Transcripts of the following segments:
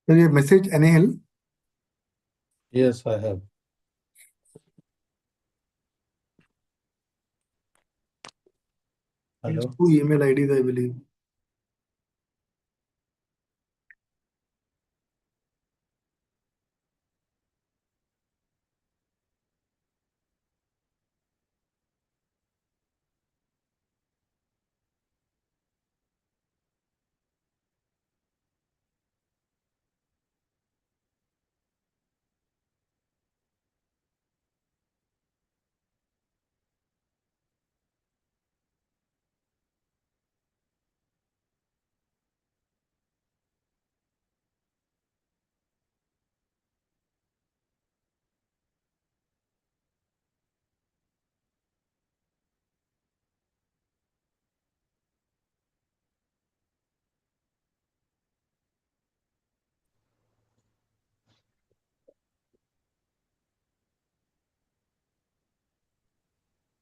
There is a message, Anil. Yes, I have. Hello. Two email IDs, I believe.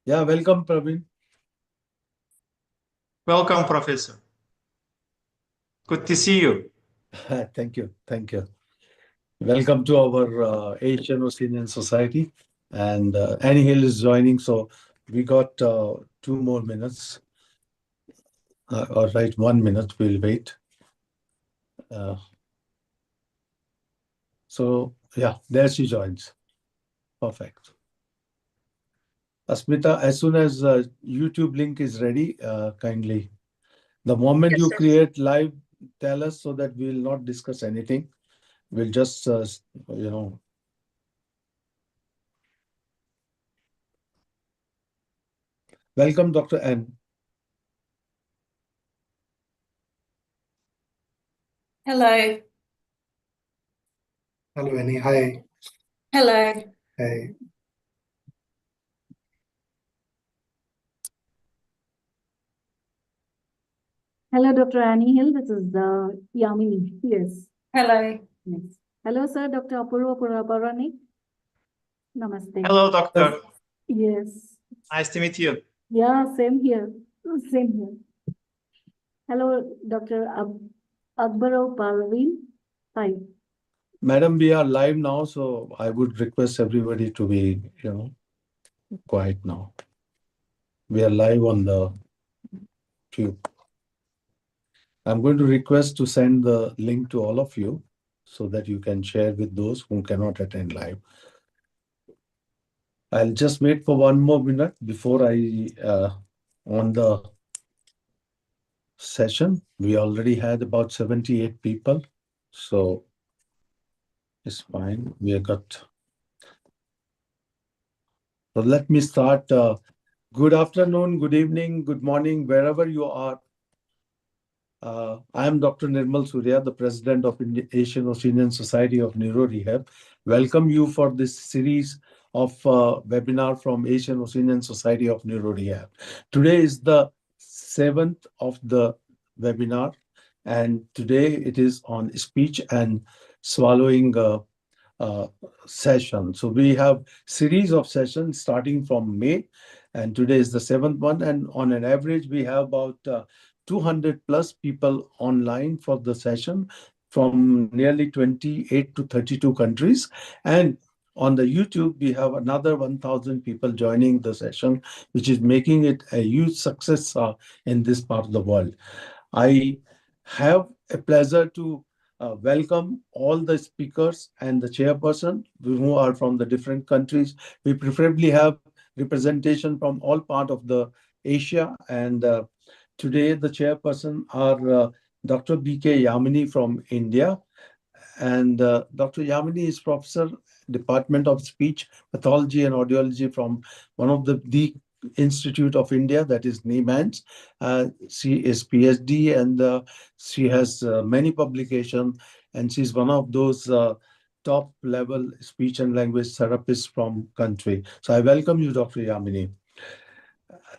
Yeah, welcome, Praveen. Welcome, Professor. Good to see you. Thank you. Thank you. Welcome to our Asian Oceanian Society. And Annie Hill is joining, so we got 2 more minutes. All right, 1 minute, we'll wait. So, yeah, there she joins. Perfect. Asmita, as soon as YouTube link is ready, kindly. The moment you create live, tell us so that we'll not discuss anything. We'll just, you know. Welcome, Dr. N. Hello. Hello, Annie. Hi. Hello. Hi. Hello, Dr. Annie Hill. This is Yamini. Yes. Hello. Yes. Hello, sir. Dr. Apurva Purabarani. Namaste. Hello, doctor. Yes. Nice to meet you. Yeah, same here. Same here. Hello, Dr. Akbarov Parveen. Hi. Madam, we are live now, so I would request everybody to be, quiet now. We are live on the tube. I'm going to request to send the link to all of you so that you can share with those who cannot attend live. I'll just wait for 1 more minute before I on the session. We already had about 78 people, so it's fine. We have got. So let me start. Good afternoon, good evening, good morning, wherever you are. I am Dr. Nirmal Surya, the President of Asian Oceanian Society of Neuro Rehab. Welcome you for this series of webinar from Asian Oceanian Society of Neuro Rehab. Today is the 7th of the webinar, and today it is on speech and swallowing session. So we have series of sessions starting from May, and today is the 7th one. And on an average, we have about 200 plus people online for the session from nearly 28 to 32 countries. And on the YouTube, we have another 1,000 people joining the session, which is making it a huge success in this part of the world. I have a pleasure to welcome all the speakers and the chairperson who are from the different countries. We preferably have representation from all part of the Asia, and today the chairperson are Dr. B.K. Yamini from India, and Dr. Yamini is professor, Department of Speech Pathology and Audiology from one of the Institute of India, that is NIMANS. She is PhD, and she has many publications, and she's one of those top level speech and language therapists from country. So I welcome you, Dr. Yamini.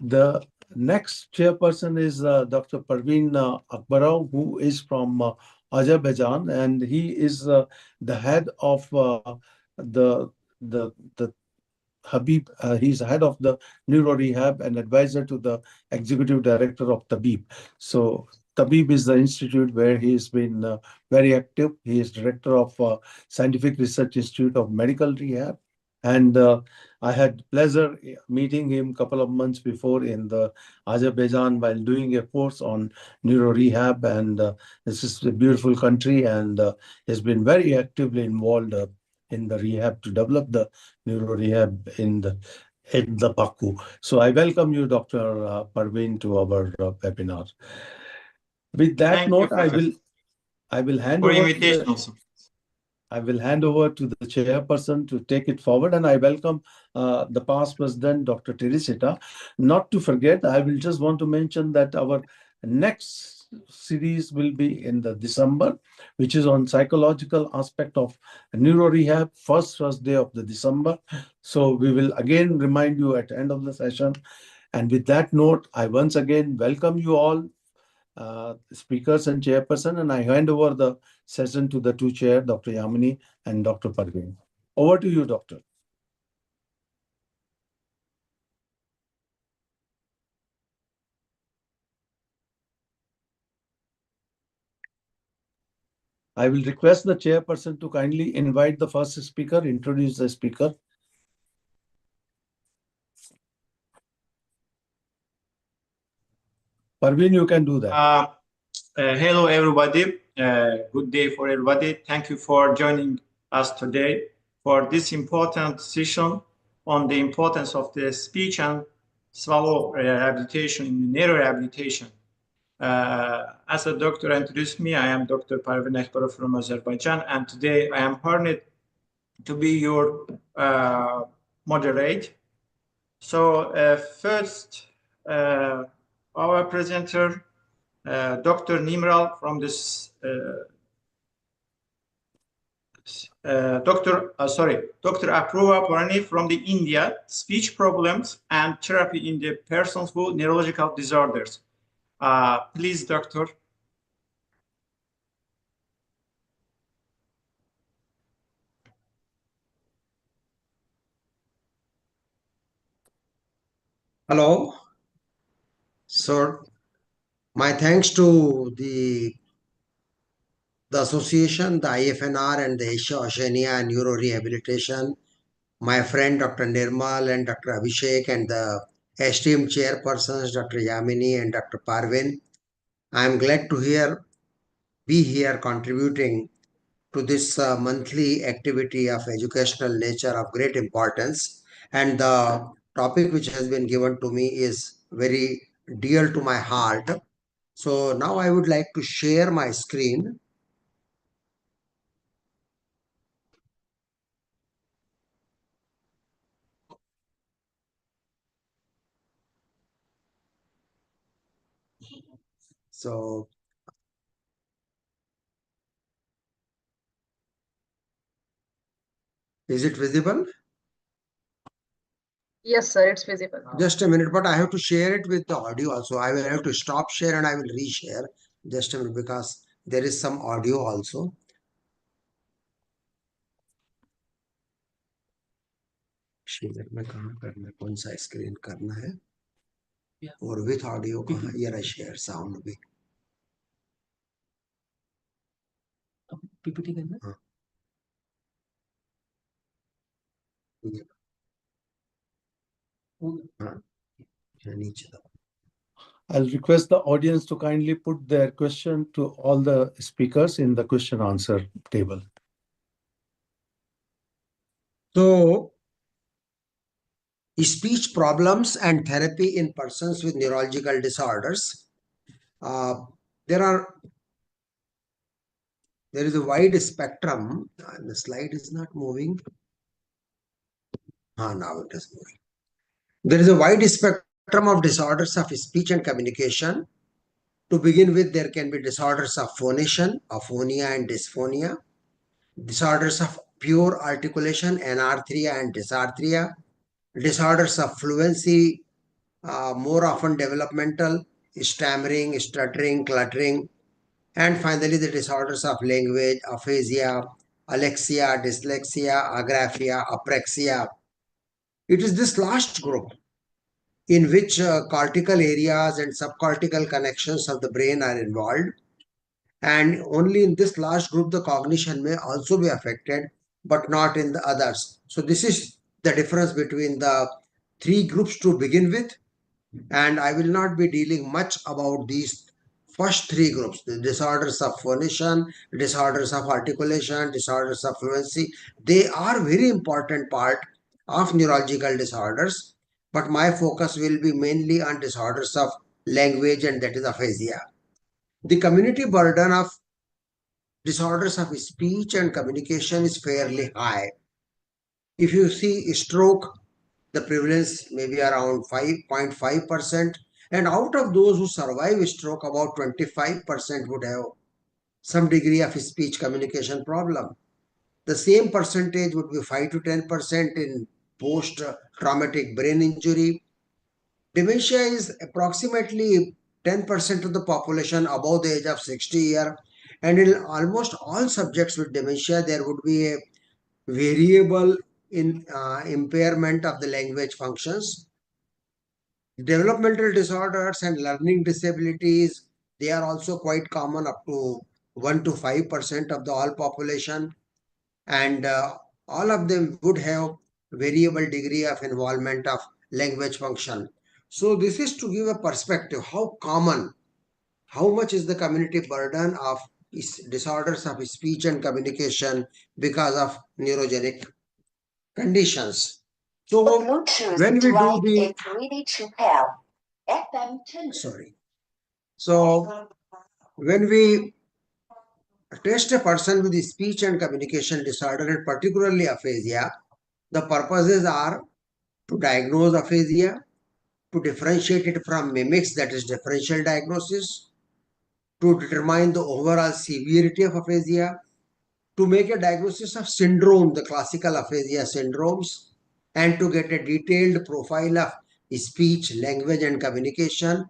The next chairperson is Dr. Parveen Akbarov, who is from Azerbaijan, and he is the head of the Habib. He's head of the Neuro Rehab and advisor to the executive director of Tabib. So Tabib is the institute where he has been very active. He is director of Scientific Research Institute of Medical Rehab. And I had pleasure meeting him a couple of months before in the Azerbaijan while doing a course on neuro rehab. And this is a beautiful country, and has been very actively involved in the rehab to develop the neuro rehab in the Baku. So I welcome you, Dr. Parveen, to our webinar. With that Thank note, you, Professor, I will hand for over to invitation also. I will hand over to the chairperson to take it forward, and I welcome the past president, Dr. Teresita. Not to forget, I will just want to mention that our next series will be in the December, which is on psychological aspect of neuro rehab, first day of the December. So we will again remind you at the end of the session. And with that note, I once again welcome you all, speakers and chairperson, and I hand over the session to the two chair, Dr. Yamini and Dr. Parveen. Over to you, Doctor. I will request the chairperson to kindly invite the first speaker, introduce the speaker. Parveen, you can do that. Hello, everybody. Good day for everybody. Thank you for joining us today for this important session on the importance of the speech and swallow rehabilitation in neurorehabilitation. As a doctor introduced me, I am Dr. Parveen Ekbarov from Azerbaijan, and today I am honored to be your moderator. So first, our presenter, Dr. Nimral from this, Dr. Apurva Purani from the India, speech problems and therapy in the persons with neurological disorders. Please, doctor. Hello. So my thanks to the association, the IFNR and the AOSNR Neuro Rehabilitation, my friend Dr. Nirmal and Dr. Abhishek and the esteemed chairpersons Dr. Yamini and Dr. Parveen. I am glad to be here contributing to this monthly activity of educational nature of great importance. And the topic which has been given to me is very dear to my heart. So now I would like to share my screen. So is it visible? Yes, sir, it's visible. Just a minute, but I have to share it with the audio also. I will have to stop share and I will reshare. Just a minute, because there is some audio also. Share में कहाँ करना है, कौन सा screen करना है और with audio कहाँ, ये रहा शेयर साउंड भी पीपीटी करना हाँ हाँ नीचे दो. I'll request the audience to kindly put their question to all the speakers in the question answer table. So, speech problems and therapy in persons with neurological disorders. There is a wide spectrum. The slide is not moving. Now it is moving. There is a wide spectrum of disorders of speech and communication. To begin with, there can be disorders of phonation, aphonia and dysphonia, disorders of pure articulation, anarthria and dysarthria, disorders of fluency, more often developmental, stammering, stuttering, cluttering, and finally the disorders of language, aphasia, alexia, dyslexia, agraphia, apraxia. It is this last group in which cortical areas and subcortical connections of the brain are involved. And only in this last group, the cognition may also be affected, but not in the others. So this is the difference between the three groups to begin with. And I will not be dealing much about these first three groups: the disorders of phonition, disorders of articulation, disorders of fluency. They are very important part of neurological disorders, but my focus will be mainly on disorders of language, and that is aphasia. The community burden of disorders of speech and communication is fairly high. If you see stroke, the prevalence may be around 5.5%, and out of those who survive stroke, about 25% would have some degree of speech communication problem. The same percentage would be 5 to 10% in post-traumatic brain injury. Dementia is approximately 10% of the population above the age of 60 years, and in almost all subjects with dementia, there would be a variable in impairment of the language functions. Developmental disorders and learning disabilities, they are also quite common, up to 1 to 5% of the all population, and all of them would have variable degree of involvement of language function. So this is to give a perspective how common, how much is the community burden of disorders of speech and communication because of neurogenic conditions. So when we do the sorry, so when we test a person with speech and communication disorder, and particularly aphasia, the purposes are to diagnose aphasia, to differentiate it from mimics, that is differential diagnosis, to determine the overall severity of aphasia, to make a diagnosis of syndrome, the classical aphasia syndromes, and to get a detailed profile of speech, language, and communication,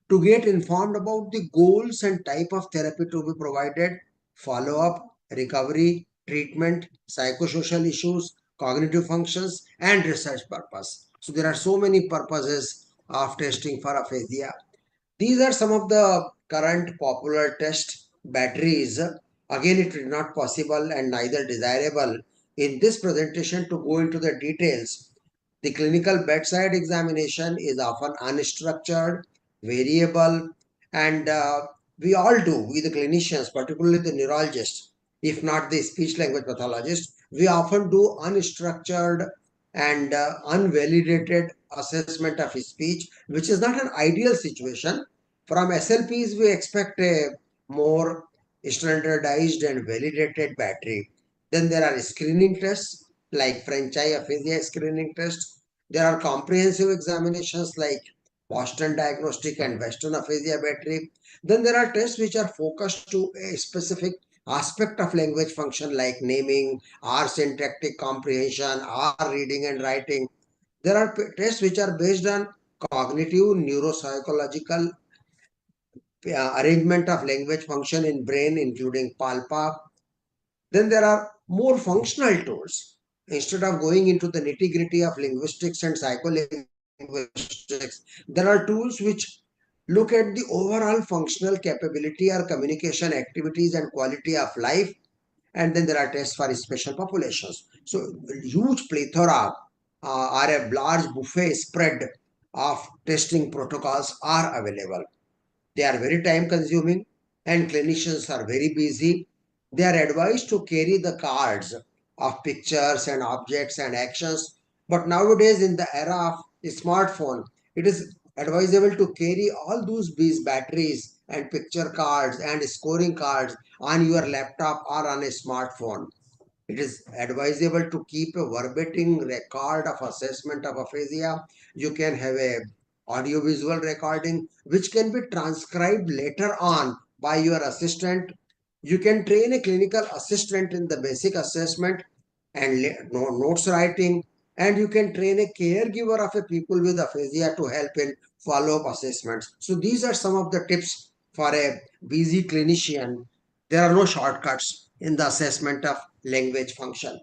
to get informed about the goals and type of therapy to be provided, follow-up, recovery, treatment, psychosocial issues, cognitive functions, and research purpose. So there are so many purposes of testing for aphasia. These are some of the current popular test batteries. Again, it is not possible and neither desirable in this presentation to go into the details. The clinical bedside examination is often unstructured, variable, and we all do, we the clinicians, particularly the neurologists, if not the speech language pathologist, we often do unstructured and unvalidated assessment of speech, which is not an ideal situation. From SLPs, we expect a more standardized and validated battery. Then there are screening tests like French eye aphasia screening test. There are comprehensive examinations like Boston Diagnostic and Western Aphasia Battery. Then there are tests which are focused to a specific aspect of language function like naming, or syntactic comprehension, or reading and writing. There are tests which are based on cognitive, neuropsychological arrangement of language function in brain, including PALPA. Then there are more functional tools. Instead of going into the nitty-gritty of linguistics and psycholinguistics, there are tools which look at the overall functional capability or communication activities and quality of life. And then there are tests for special populations. So huge plethora or a large buffet spread of testing protocols are available. They are very time consuming and clinicians are very busy. They are advised to carry the cards of pictures and objects and actions. But nowadays, in the era of smartphone, it is advisable to carry all these batteries and picture cards and scoring cards on your laptop or on a smartphone. It is advisable to keep a verbatim record of assessment of aphasia. You can have a audiovisual recording which can be transcribed later on by your assistant. You can train a clinical assistant in the basic assessment and notes writing, and you can train a caregiver of a people with aphasia to help in follow-up assessments. So these are some of the tips for a busy clinician. There are no shortcuts in the assessment of language function.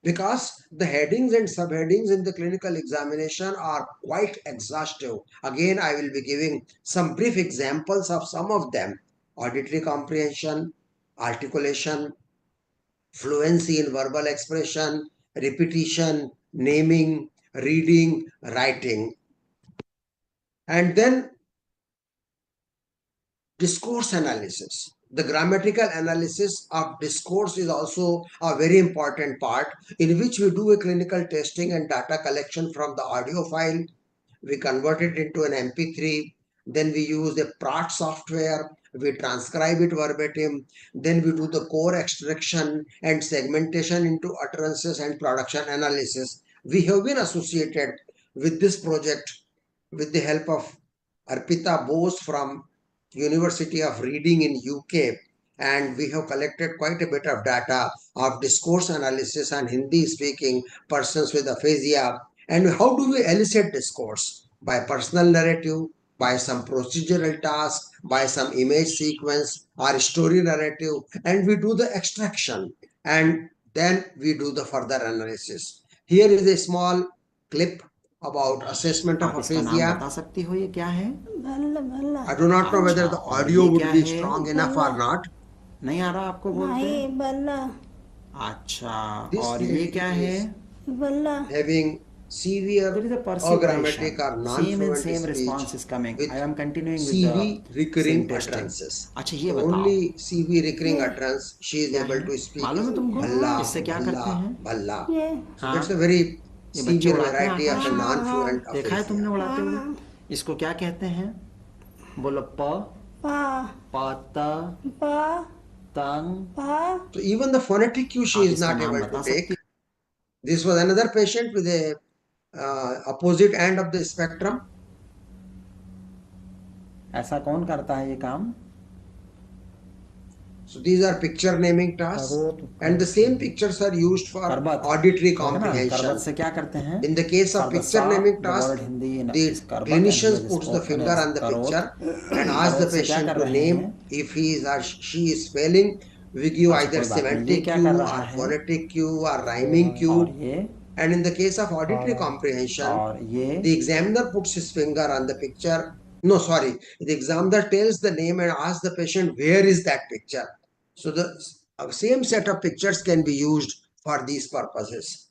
because the headings and subheadings in the clinical examination are quite exhaustive. Again, I will be giving some brief examples of some of them: auditory comprehension, articulation, fluency in verbal expression, repetition, naming, reading, writing. And then discourse analysis. The grammatical analysis of discourse is also a very important part, in which we do a clinical testing and data collection from the audio file. We convert it into an MP3, then we use a PROT software, we transcribe it verbatim, then we do the core extraction and segmentation into utterances and production analysis. We have been associated with this project with the help of Arpita Bose from University of Reading in UK, and we have collected quite a bit of data of discourse analysis on Hindi speaking persons with aphasia. And how do we elicit discourse? By personal narrative, by some procedural task, by some image sequence or story narrative, and we do the extraction, and then we do the further analysis. Here is a small clip about assessment of आप इसका नाम aphasia. बता सकती हो ये क्या है? Bhalla Bhalla I do not know whether अच्छा, the और audio ये would क्या be है? strong enough or not. नहीं आ रहा आपको बोलते? नहीं भल्ला अच्छा, This और ये lady क्या है? is Bhalla having severe There is a perseveration. agrammatic or Same and non-fluent same response is speech coming. with I am continuing with CV the recurring same testing. utterances. अच्छा ये So बताओ only CV recurring utterance she is क्या able है? to speak. मालूम है तुमको? Bhalla, इससे क्या करते bhalla, हैं? bhalla. ये So हाँ, that's a very ये बच्चे severe उड़ाते हैं variety of आकाश a में। non-fluent देखा है तुमने aphasia. उड़ाते हुए? इसको क्या कहते हैं? बोलो प, पा पत, पा तंग। पा So even the phonetic cue she आप is इसका not नाम able बता to take. सकती हो? This was another patient with a opposite end of the spectrum. ऐसा कौन करता है ये काम? So these are picture naming tasks, and the same pictures are used for करबत auditory है ना? comprehension. करबत से क्या करते हैं? In the case of picture Sardasa, naming the task, word Hindi in the is karbat and he clinicians has puts the spoken finger as on the karot. picture and ask the karot से क्या patient कर to रहे name. हैं? If he is or she is failing, we give अच्छा either कोई बात नहीं, ये semantic क्या cue कर or रहा है? phonetic cue or rhyming और cue. ये And in the case of auditory comprehension, और ये the examiner puts his finger on the picture. No, sorry. The examiner tells the name and asks the patient, where is that picture? So the same set of pictures can be used for these purposes.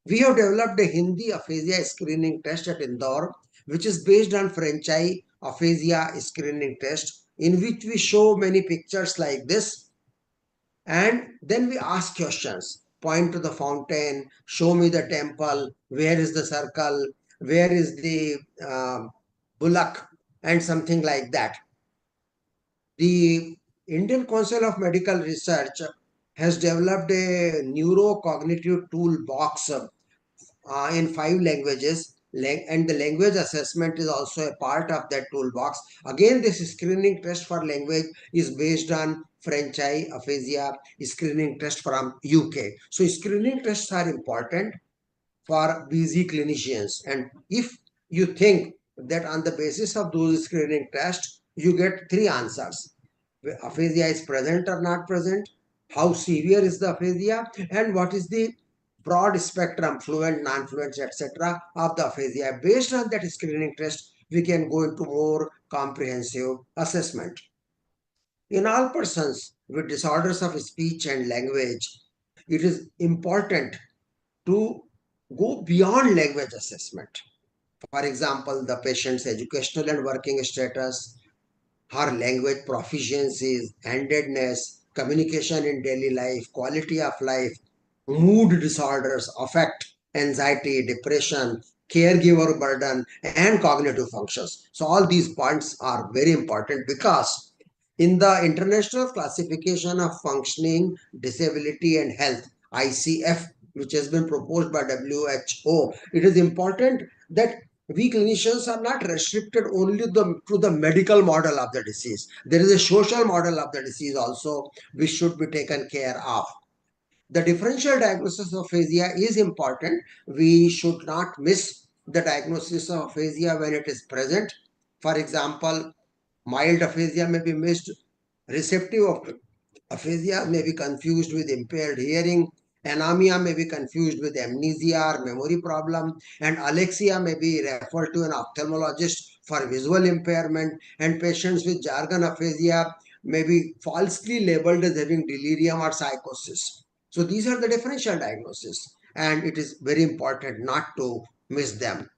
We have developed a Hindi aphasia screening test at Indore, which is based on Frenchai aphasia screening test, in which we show many pictures like this, and then we ask questions. Point to the fountain, show me the temple, where is the circle, where is the bullock, and something like that. The Indian Council of Medical Research has developed a neurocognitive toolbox in 5 languages, and the language assessment is also a part of that toolbox. Again, this screening test for language is based on French aphasia screening test from UK. So screening tests are important for busy clinicians, and if you think that on the basis of those screening tests you get 3 answers: aphasia is present or not present, how severe is the aphasia, and what is the broad spectrum, fluent, non-fluent, etc. of the aphasia. Based on that screening test, we can go into more comprehensive assessment. In all persons with disorders of speech and language, it is important to go beyond language assessment. For example, the patient's educational and working status, her language proficiencies, handedness, communication in daily life, quality of life, mood disorders, affect, anxiety, depression, caregiver burden, and cognitive functions. So all these points are very important, because in the International Classification of Functioning, Disability and Health, ICF, which has been proposed by WHO, it is important that we clinicians are not restricted only to the medical model of the disease. There is a social model of the disease also which should be taken care of. The differential diagnosis of aphasia is important. We should not miss the diagnosis of aphasia when it is present. For example, mild aphasia may be missed. Receptive aphasia may be confused with impaired hearing. Anemia may be confused with amnesia or memory problem, and alexia may be referred to an ophthalmologist for visual impairment, and patients with jargon aphasia may be falsely labeled as having delirium or psychosis. So these are the differential diagnoses, and it is very important not to miss them.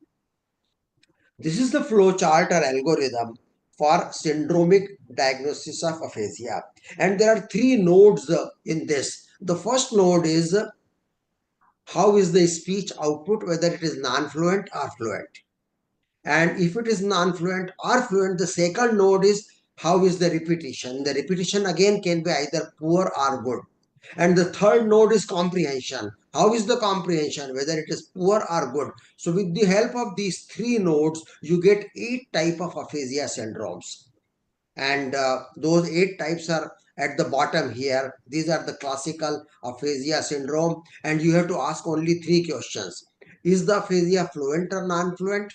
This is the flow chart or algorithm for syndromic diagnosis of aphasia. And there are three nodes in this. The first node is how is the speech output, whether it is non-fluent or fluent. And if it is non-fluent or fluent, the second node is how is the repetition. The repetition again can be either poor or good. And the third node is comprehension. How is the comprehension, whether it is poor or good. So with the help of these three nodes, you get 8 type of aphasia syndromes. And those 8 types are at the bottom here. These are the classical aphasia syndrome, and you have to ask only 3 questions. Is the aphasia fluent or non-fluent?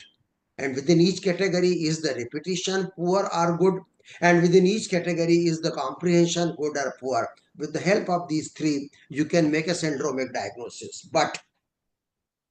And within each category, is the repetition poor or good? And within each category, is the comprehension good or poor? With the help of these 3, you can make a syndromic diagnosis. But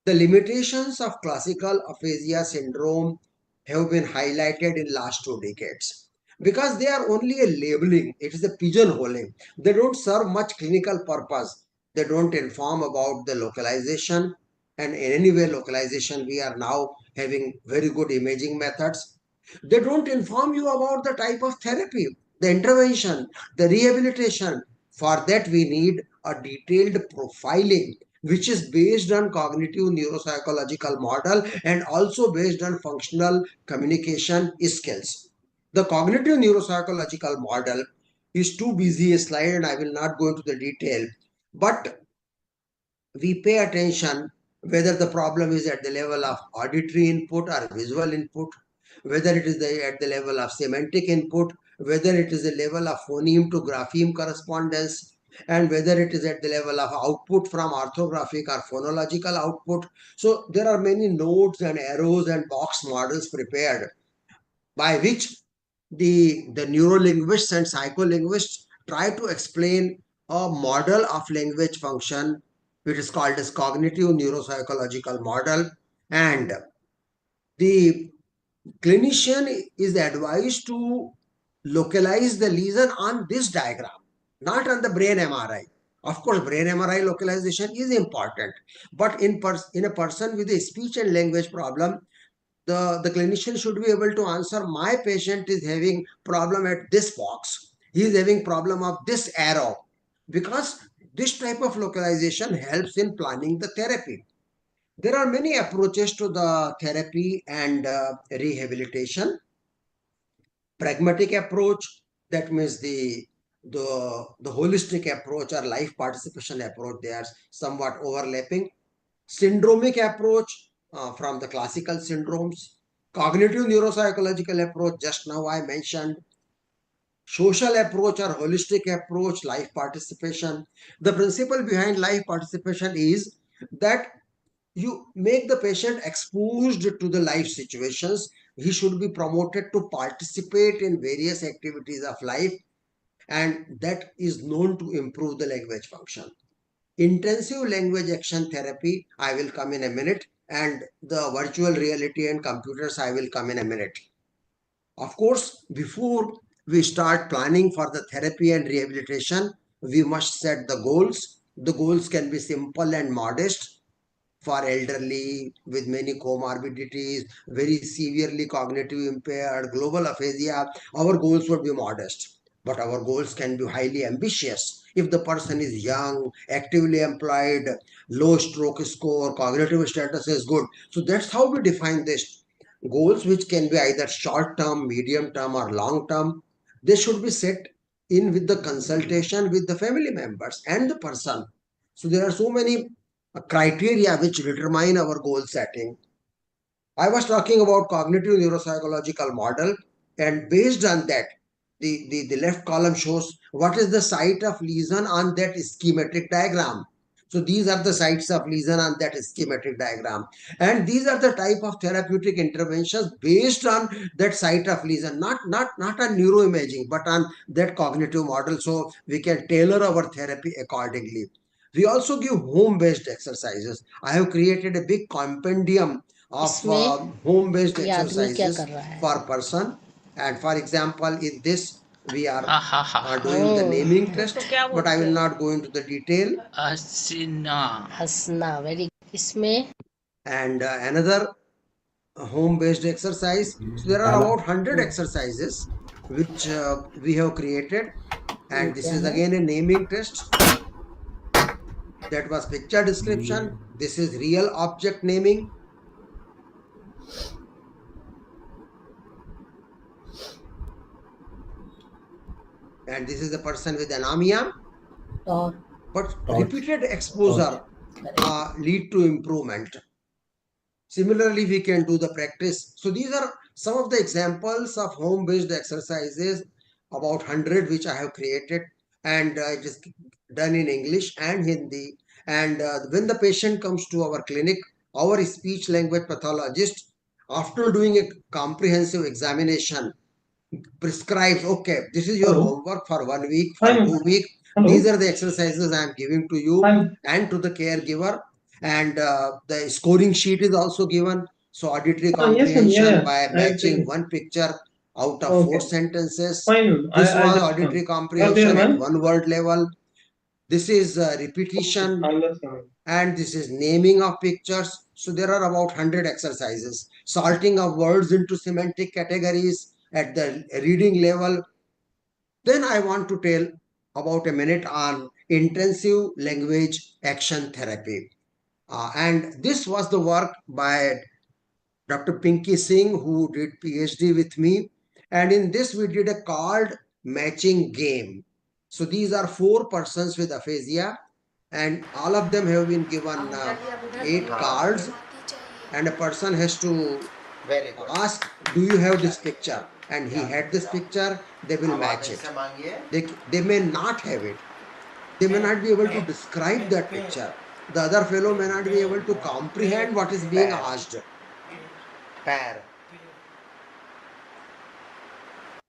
the limitations of classical aphasia syndrome have been highlighted in last 2 decades because they are only a labeling. It is a pigeonholing. They don't serve much clinical purpose. They don't inform about the localization, and in any way localization, we are now having very good imaging methods. They don't inform you about the type of therapy, the intervention, the rehabilitation. For that, we need a detailed profiling, which is based on cognitive neuropsychological model and also based on functional communication skills. The cognitive neuropsychological model is too busy a slide and I will not go into the detail, but we pay attention whether the problem is at the level of auditory input or visual input, whether it is at the level of semantic input, whether it is a level of phoneme to grapheme correspondence, and whether it is at the level of output from orthographic or phonological output. So there are many nodes and arrows and box models prepared by which the neurolinguists and psycholinguists try to explain a model of language function, which is called as cognitive neuropsychological model. And the clinician is advised to localize the lesion on this diagram, not on the brain MRI. Of course, brain MRI localization is important, but in a person with a speech and language problem, the clinician should be able to answer, my patient is having problem at this box, he is having problem of this arrow, because this type of localization helps in planning the therapy. There are many approaches to the therapy and rehabilitation. Pragmatic approach, that means the holistic approach or life participation approach, they are somewhat overlapping. Syndromic approach from the classical syndromes. Cognitive neuropsychological approach, just now I mentioned. Social approach or holistic approach, life participation. The principle behind life participation is that you make the patient exposed to the life situations. He should be promoted to participate in various activities of life, and that is known to improve the language function. Intensive language action therapy, I will come in a minute, and the virtual reality and computers, I will come in a minute. Of course, before we start planning for the therapy and rehabilitation, we must set the goals. The goals can be simple and modest. For elderly with many comorbidities, very severely cognitive impaired, global aphasia, our goals would be modest. But our goals can be highly ambitious. If the person is young, actively employed, low stroke score, cognitive status is good. So that's how we define this. Goals which can be either short term, medium term, or long term. They should be set in with the consultation with the family members and the person. So there are so many criteria which determine our goal setting. I was talking about cognitive neuropsychological model, and based on that, the left column shows what is the site of lesion on that schematic diagram. So these are the sites of lesion on that schematic diagram. And these are the type of therapeutic interventions based on that site of lesion, not on neuroimaging, but on that cognitive model. So we can tailor our therapy accordingly. We also give home-based exercises. I have created a big compendium of इसमें home-based ये आदमी क्या exercises कर रहा है? for person. And for example, in this, we are Ha. doing the Oh. naming test, but I will not go into the detail. Asina. हंसना very इसमें And another home-based exercise. So there are about 100 exercises which we have created. And this क्या is है? again a naming test. That was picture description. This is real object naming. And this is the person with anemia. और But repeated exposure lead to improvement. Similarly, we can do the practice. So these are some of the examples of home-based exercises, about 100 which I have created, and it is done in English and Hindi. And when the patient comes to our clinic, our speech language pathologist, after doing a comprehensive examination, prescribes, okay, this is your homework for 1 week, for 2 weeks. These are the exercises I am giving to you and to the caregiver. And the scoring sheet is also given. So auditory comprehension by matching one picture out of 4 sentences. This was auditory comprehension at 1 word level. This is repetition, and this is naming of pictures. So there are about 100 exercises. Sorting of words into semantic categories at the reading level. Then I want to tell about a minute on intensive language action therapy. And this was the work by Dr. Pinky Singh, who did PhD with me. And in this, we did a card matching game. So these are 4 persons with aphasia, and all of them have been given 8 cards, and a person has to ask, do you have this picture? And he had this picture, they will match it. They may not have it. They may not be able to describe that picture. The other fellow may not be able to comprehend what is being asked.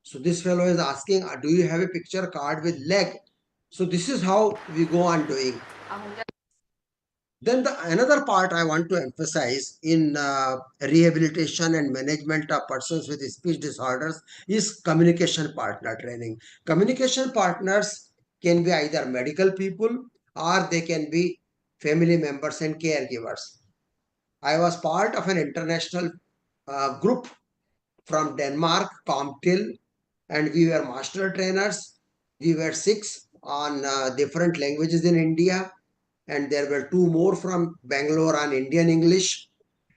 So this fellow is asking, do you have a picture card with leg? So this is how we go on doing. Then another part I want to emphasize in rehabilitation and management of persons with speech disorders is communication partner training. Communication partners can be either medical people or they can be family members and caregivers. I was part of an international group from Denmark, Comtil, and we were master trainers. We were 6 on different languages in India, and there were 2 more from Bangalore on Indian English,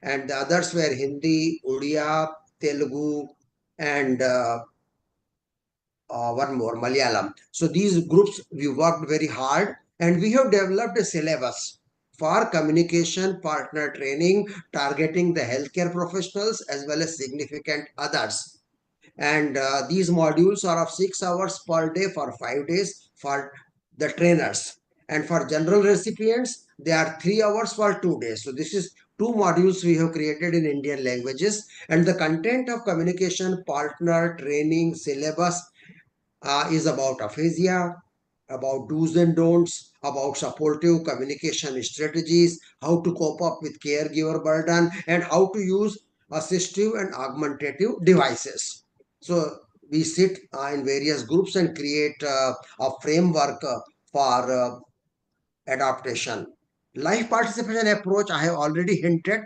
and the others were Hindi, Odia, Telugu, and one more, Malayalam. So these groups, we worked very hard, and we have developed a syllabus for communication partner training, targeting the healthcare professionals as well as significant others. And these modules are of 6 hours per day for 5 days for the trainers. And for general recipients, they are 3 hours for 2 days. So this is 2 modules we have created in Indian languages. And the content of communication partner training syllabus is about aphasia, about do's and don'ts, about supportive communication strategies, how to cope up with caregiver burden, and how to use assistive and augmentative devices. So we sit in various groups and create a framework for adaptation. Life participation approach, I have already hinted.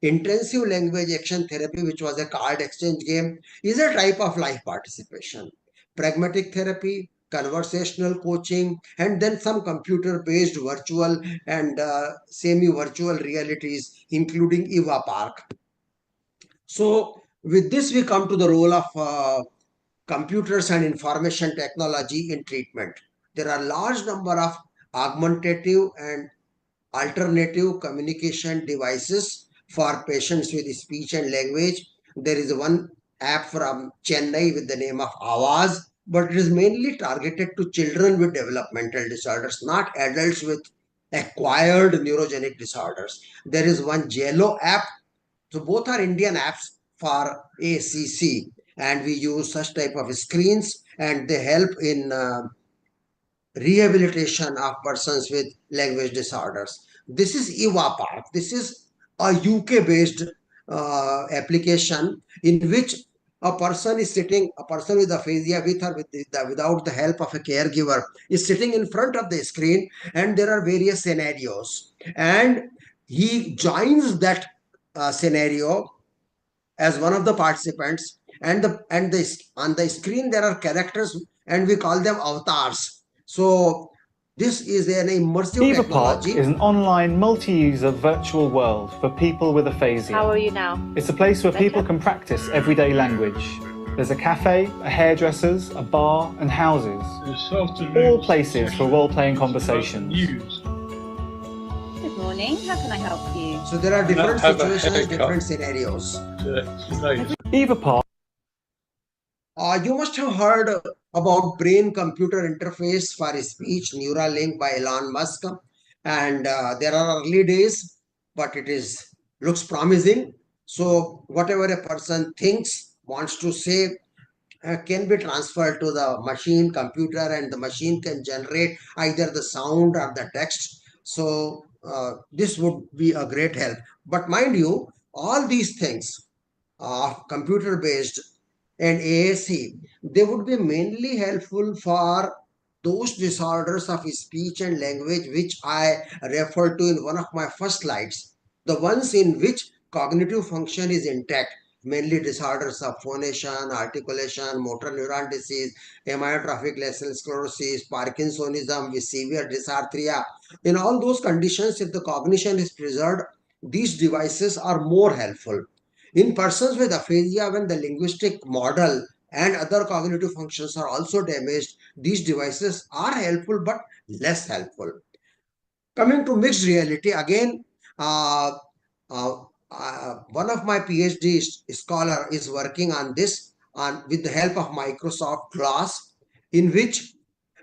Intensive language action therapy, which was a card exchange game, is a type of life participation. Pragmatic therapy, conversational coaching, and then some computer-based virtual and semi-virtual realities, including Eva Park. So with this, we come to the role of computers and information technology in treatment. There are large number of augmentative and alternative communication devices for patients with speech and language. There is one app from Chennai with the name of Awaz, but it is mainly targeted to children with developmental disorders, not adults with acquired neurogenic disorders. There is one Jello app. So both are Indian apps for ACC, and we use such type of screens, and they help in rehabilitation of persons with language disorders. This is EVA Park. This is a UK-based application in which a person is sitting, a person with aphasia with or without the help of a caregiver is sitting in front of the screen, and there are various scenarios, and he joins that scenario as one of the participants, and on the screen there are characters, and we call them avatars. So this is an immersive EVA Park technology. is an online multi-user virtual world for people with aphasia. How are you now? It's a place where Better? people can practice everyday language. There's a cafe, a hairdresser's, a bar and houses. All places for role-playing conversations. Good morning. How can I help you? So there are different situations, different scenarios. EVA Park. You must have heard about brain-computer interface for speech, Neuralink by Elon Musk, and there are early days, but it looks promising. So whatever a person thinks, wants to say, can be transferred to the machine computer, and the machine can generate either the sound or the text. So this would be a great help. But mind you, all these things computer based and AAC, they would be mainly helpful for those disorders of speech and language which I referred to in one of my first slides, the ones in which cognitive function is intact, mainly disorders of phonation, articulation, motor neuron disease, amyotrophic lateral sclerosis, Parkinsonism with severe dysarthria. In all those conditions, if the cognition is preserved, these devices are more helpful. In persons with aphasia, when the linguistic model and other cognitive functions are also damaged, these devices are helpful but less helpful. Coming to mixed reality, again, one of my PhD scholar is working on this with the help of Microsoft Glass, in which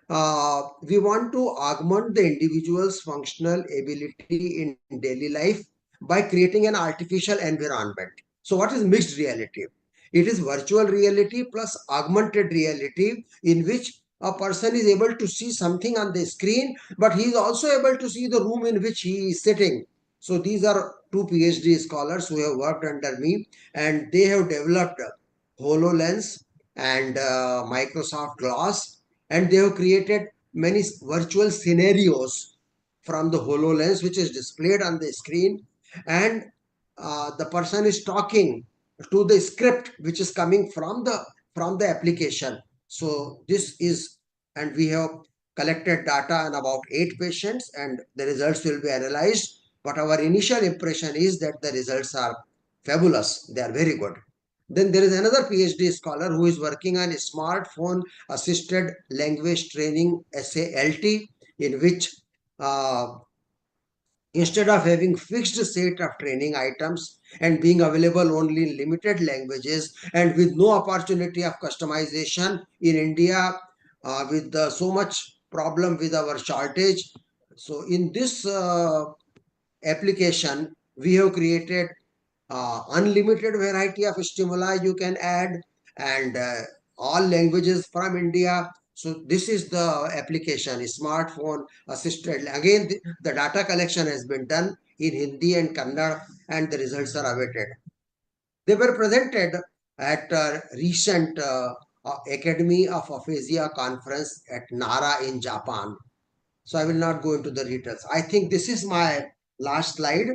we want to augment the individual's functional ability in daily life by creating an artificial environment. So what is mixed reality? It is virtual reality plus augmented reality, in which a person is able to see something on the screen, but he is also able to see the room in which he is sitting. So these are two PhD scholars who have worked under me, and they have developed HoloLens and Microsoft Glass, and they have created many virtual scenarios from the HoloLens, which is displayed on the screen, and the person is talking to the script which is coming from the application. So this is, and we have collected data on about 8 patients, and the results will be analyzed. But our initial impression is that the results are fabulous. They are very good. Then there is another PhD scholar who is working on a smartphone assisted language training SALT, in which instead of having fixed set of training items and being available only in limited languages and with no opportunity of customization in India, with so much problem with our shortage. So in this application, we have created unlimited variety of stimuli you can add, and all languages from India. So this is the application, smartphone assisted. Again, the data collection has been done in Hindi and Kannada, and the results are awaited. They were presented at a recent Academy of Aphasia conference at Nara in Japan. So I will not go into the details. I think this is my last slide.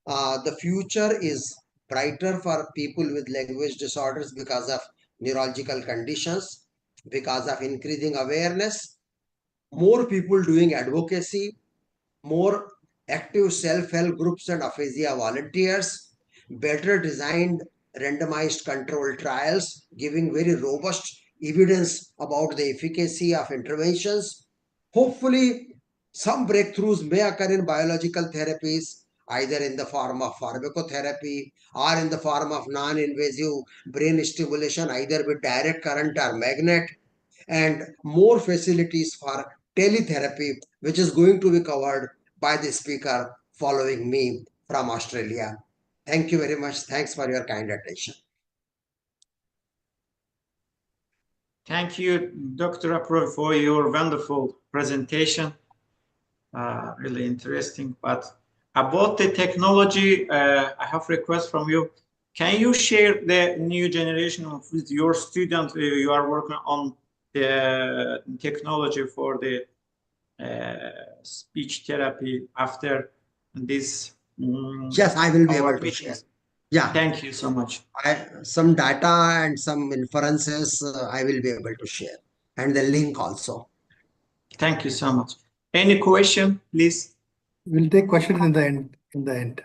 The future is brighter for people with language disorders because of neurological conditions, because of increasing awareness, more people doing advocacy, more active self-help groups and aphasia volunteers, better designed randomized controlled trials giving very robust evidence about the efficacy of interventions. Hopefully, some breakthroughs may occur in biological therapies, either in the form of pharmacotherapy or in the form of non-invasive brain stimulation, either with direct current or magnet, and more facilities for teletherapy, which is going to be covered by the speaker following me from Australia. Thank you very much. Thanks for your kind attention. Thank you, Dr. Apro, for your wonderful presentation. Really interesting. But about the technology, I have a request from you. Can you share the new generation with your students? You are working on the technology for the speech therapy after this. Yes, I will be able to share. Yeah. Thank you so much. Some data and some inferences I will be able to share, and the link also. Thank you so much. Any question, please? We'll take questions in the end.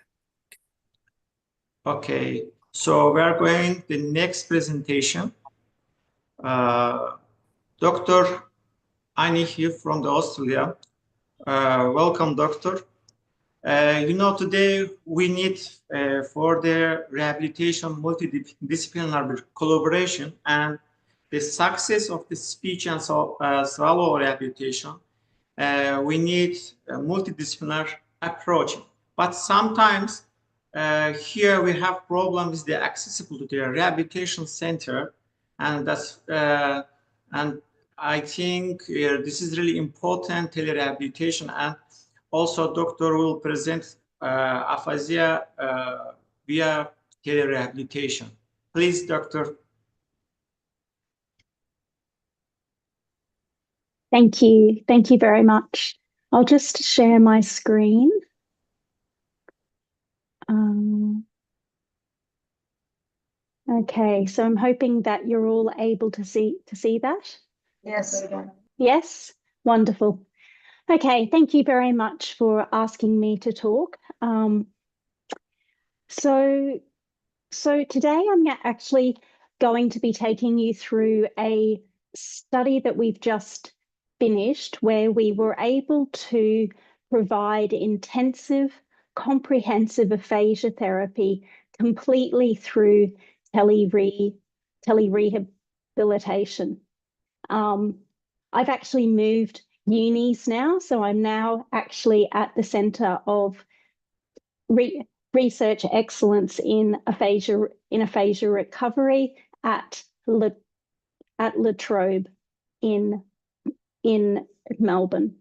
Okay, so we are going the next presentation. Dr. Annie here from the Australia. Welcome, doctor. Today we need for the rehabilitation multidisciplinary collaboration and the success of the speech and swallow rehabilitation. We need a multidisciplinary approach, but sometimes here we have problems with the accessibility to the rehabilitation center, and that's and I think this is really important, telerehabilitation, and also doctor will present aphasia via telerehabilitation. Please, doctor. Thank you. Thank you very much. I'll just share my screen. Okay, so I'm hoping that you're all able to see that. Yes. Yes, wonderful. Okay, thank you very much for asking me to talk. So today I'm actually going to be taking you through a study that we've just finished where we were able to provide intensive, comprehensive aphasia therapy completely through telerehabilitation. I've actually moved unis now, so I'm now actually at the Centre of Research Excellence in aphasia recovery at La Trobe in Melbourne.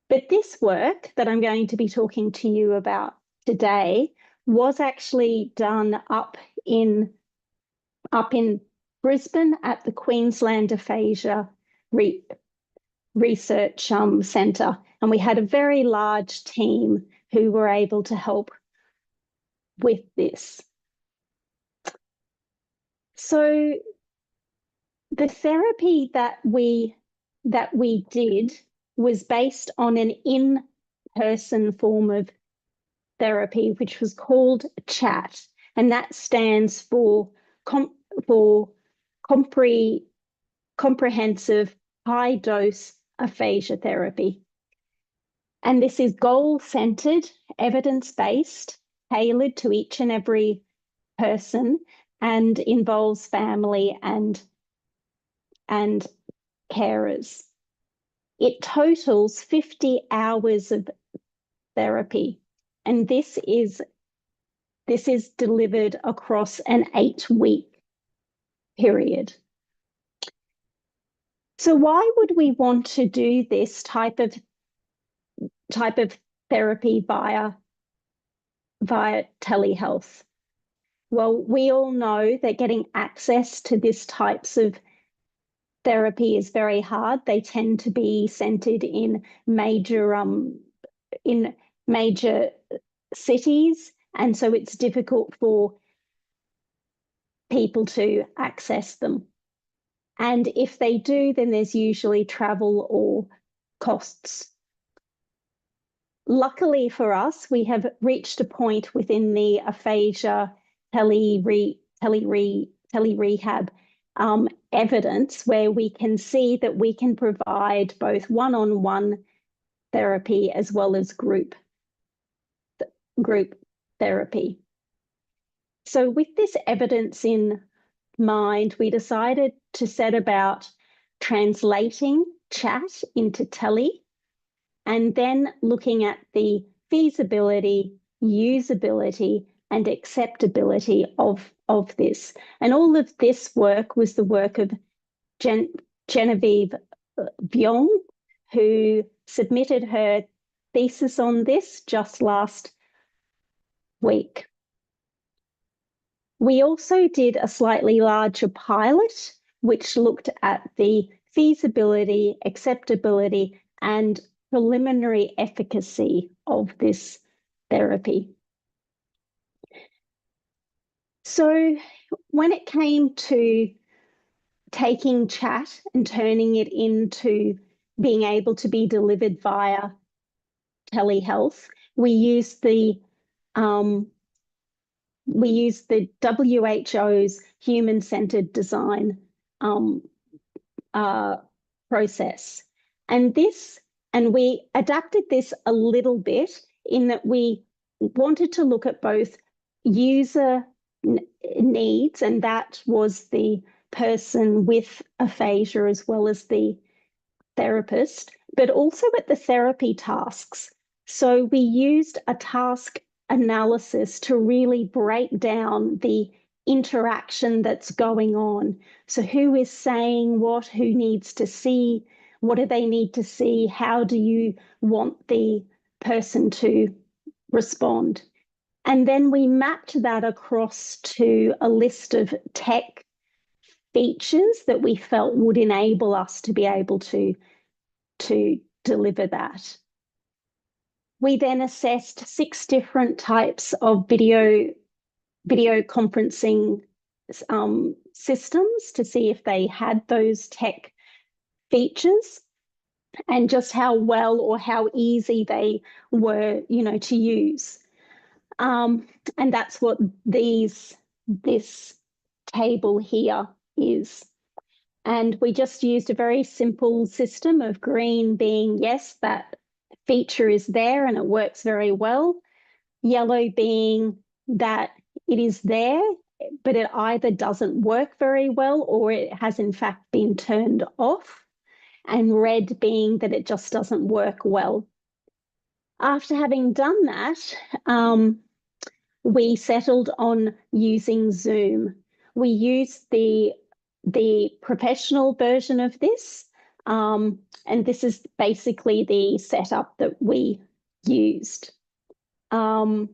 But this work that I'm going to be talking to you about today was actually done up in Brisbane at the Queensland Aphasia Research Centre, and we had a very large team who were able to help with this. So the therapy that we did was based on an in-person form of therapy, which was called CHAT, and that stands for comprehensive high-dose aphasia therapy. And this is goal-centered, evidence-based, tailored to each and every person, and involves family and carers. It totals 50 hours of therapy, and this is delivered across an 8-week period. So why would we want to do this type of therapy via telehealth? Well, we all know that getting access to this types of therapy is very hard. They tend to be centered in major cities, and so it's difficult for people to access them. And if they do, then there's usually travel or costs. Luckily for us, we have reached a point within the aphasia telerehab evidence where we can see that we can provide both one-on-one therapy as well as group therapy. So with this evidence in mind, we decided to set about translating CHAT into tele, and then looking at the feasibility, usability, and acceptability of this. And all of this work was the work of Genevieve Byong, who submitted her thesis on this just last week. We also did a slightly larger pilot, which looked at the feasibility, acceptability, and preliminary efficacy of this therapy. So when it came to taking chat and turning it into being able to be delivered via telehealth, we used the WHO's human-centered design process. And we adapted this a little bit in that we wanted to look at both user needs, and that was the person with aphasia as well as the therapist, but also at the therapy tasks. So we used a task analysis to really break down the interaction that's going on. So who is saying what, who needs to see, what do they need to see, how do you want the person to respond? And then we mapped that across to a list of tech features that we felt would enable us to be able to deliver that. We then assessed 6 different types of video conferencing systems to see if they had those tech features and just how well or how easy they were, to use. And that's what this table here is. And we just used a very simple system of green being yes, that feature is there and it works very well. Yellow being that it is there, but it either doesn't work very well or it has in fact been turned off. And red being that it just doesn't work well. After having done that, we settled on using Zoom. We used the professional version of this, and this is basically the setup that we used. Our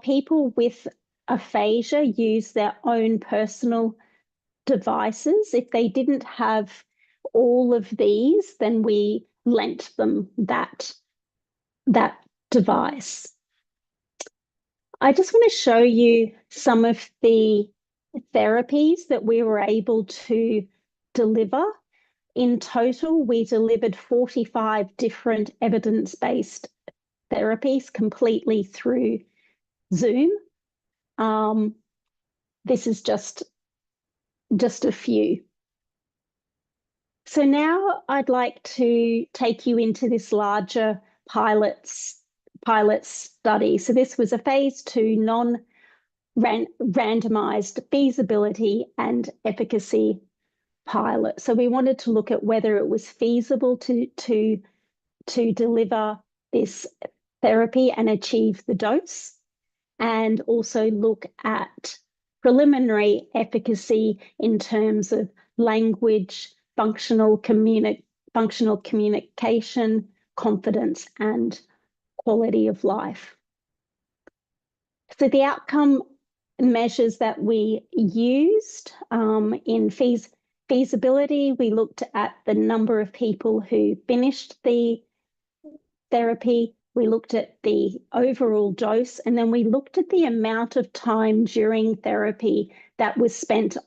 people with aphasia use their own personal devices. If they didn't have all of these, then we lent them that device. I just want to show you some of the therapies that we were able to deliver. In total, we delivered 45 different evidence-based therapies completely through Zoom. This is just a few. So now I'd like to take you into this larger pilot study. So this was a phase 2 non-randomized feasibility and efficacy pilot. So we wanted to look at whether it was feasible to deliver this therapy and achieve the dose, and also look at preliminary efficacy in terms of language, functional communication, confidence, and quality of life. So the outcome measures that we used in feasibility, we looked at the number of people who finished the therapy, we looked at the overall dose, and then we looked at the amount of time during therapy that was spent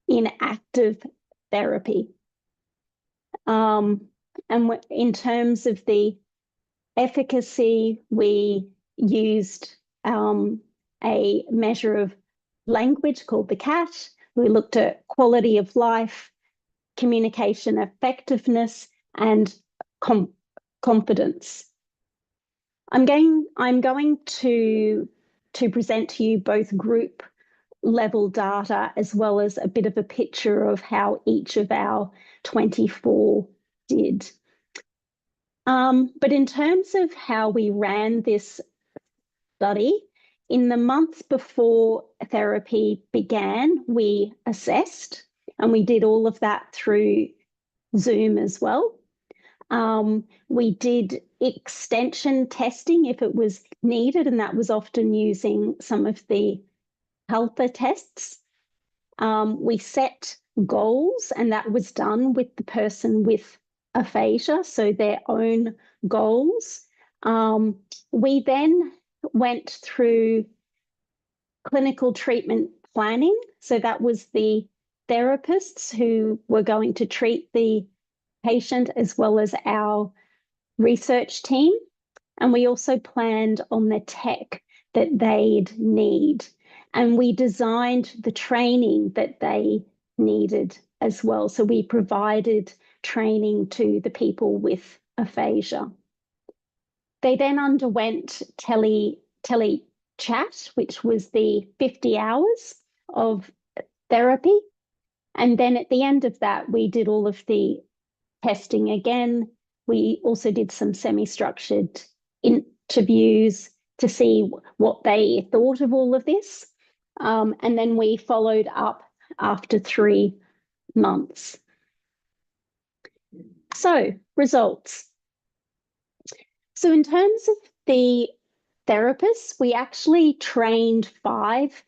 in active therapy. And in terms of the efficacy, we used a measure of language called the CAT. We looked at quality of life, communication effectiveness, and confidence. I'm going to present to you both group level data as well as a bit of a picture of how each of our 24 did. But in terms of how we ran this study, in the months before therapy began, we assessed. and we did all of that through Zoom as well. We did extension testing if it was needed, and that was often using some of the helper tests. We set goals, and that was done with the person with aphasia, so their own goals. We then went through clinical treatment planning. So that was the therapists who were going to treat the patient as well as our research team. And we also planned on the tech that they'd need. And we designed the training that they needed as well. So we provided training to the people with aphasia. They then underwent tele chat, which was the 50 hours of therapy. And then at the end of that, we did all of the testing again. We also did some semi-structured interviews to see what they thought of all of this. And then we followed up after 3 months. So, results. So in terms of the therapists, we actually trained 5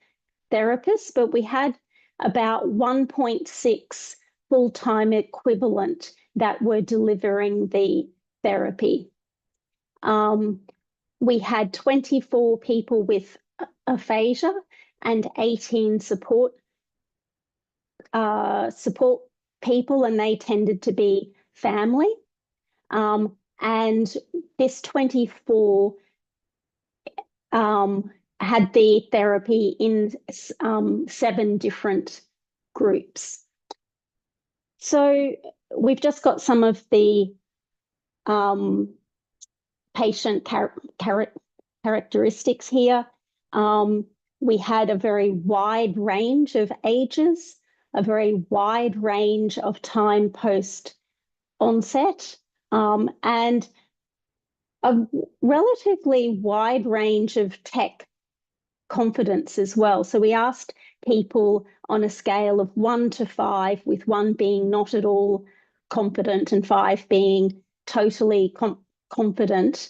therapists, but we had about 1.6 full-time equivalent that were delivering the therapy. We had 24 people with aphasia and 18 support people, and they tended to be family. And this 24 had the therapy in 7 different groups. So we've just got some of the patient characteristics here. We had a very wide range of ages, a very wide range of time post onset, and a relatively wide range of tech confidence as well. So we asked people on a scale of 1 to 5, with 1 being not at all confident and 5 being totally confident,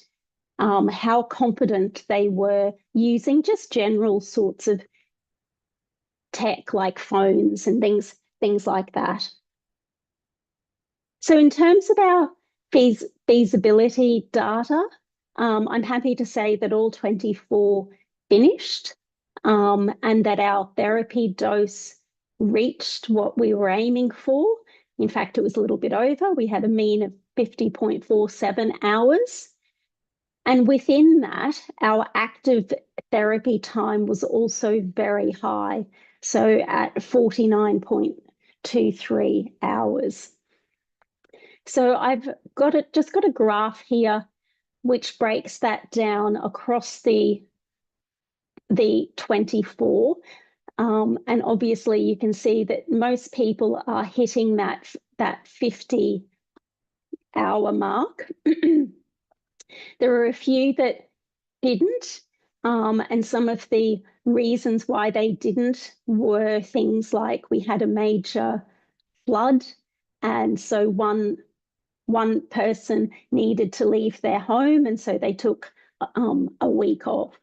how confident they were using just general sorts of tech like phones and things like that. So in terms of our feasibility data, I'm happy to say that all 24 finished, and that our therapy dose reached what we were aiming for. In fact, it was a little bit over. We had a mean of 50.47 hours. And within that, our active therapy time was also very high, so at 49.23 hours. So I've just got a graph here which breaks that down across the 24. And obviously you can see that most people are hitting that 50-hour mark. There are a few that didn't, and some of the reasons why they didn't were things like we had a major flood, and so one person needed to leave their home, and so they took a week off.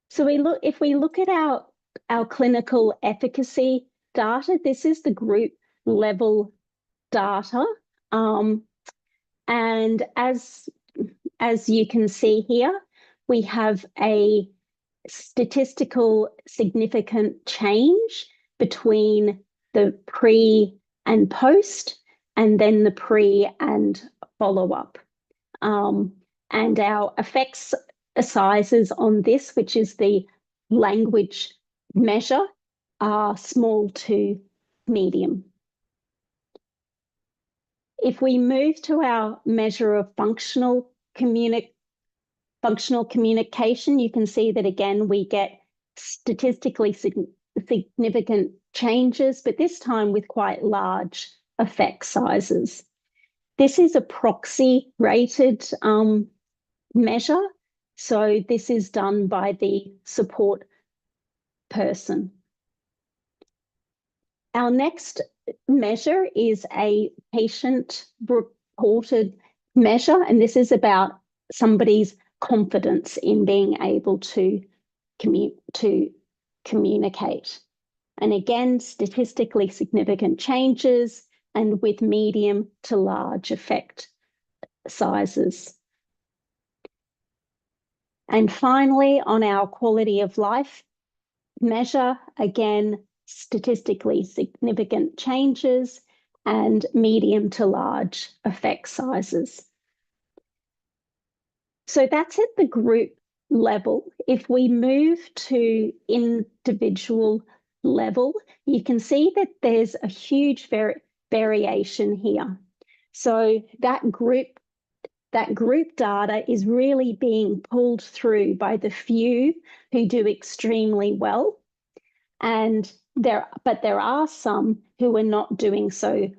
So if we look at our clinical efficacy data, this is the group level data. And as you can see here, we have a statistical significant change between the pre and post, and then the pre and follow-up. And our effects sizes on this, which is the language measure, are small to medium. If we move to our measure of functional communication, you can see that again we get statistically significant changes, but this time with quite large effect sizes. This is a proxy rated measure, so this is done by the support person. Our next measure is a patient-reported measure, and this is about somebody's confidence in being able to communicate. And again, statistically significant changes and with medium to large effect sizes. And finally, on our quality of life measure, again, statistically significant changes and medium to large effect sizes. So that's at the group level. If we move to individual level, you can see that there's a huge variation here. So that group data is really being pulled through by the few who do extremely well. But there are some who are not doing so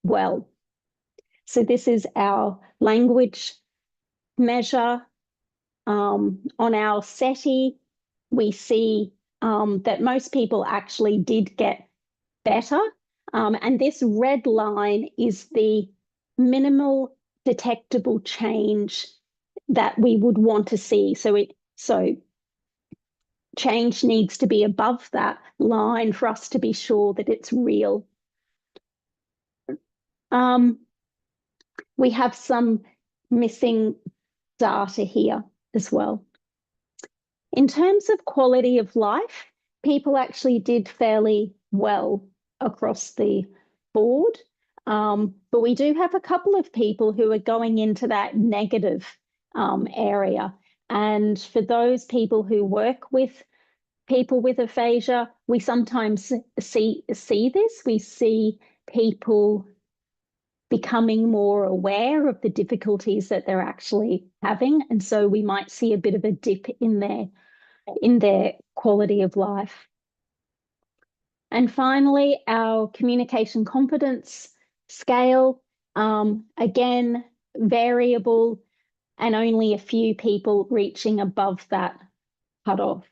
well. So this is our language measure. On our SETI, we see that most people actually did get better. And this red line is the minimal detectable change that we would want to see. So change needs to be above that line for us to be sure that it's real. We have some missing data here as well. In terms of quality of life, people actually did fairly well across the board. But we do have a couple of people who are going into that negative area. And for those people who work with people with aphasia, we sometimes see this. We see people becoming more aware of the difficulties that they're actually having. And so we might see a bit of a dip in their quality of life. And finally, our communication competence scale, again, variable, and only a few people reaching above that cutoff.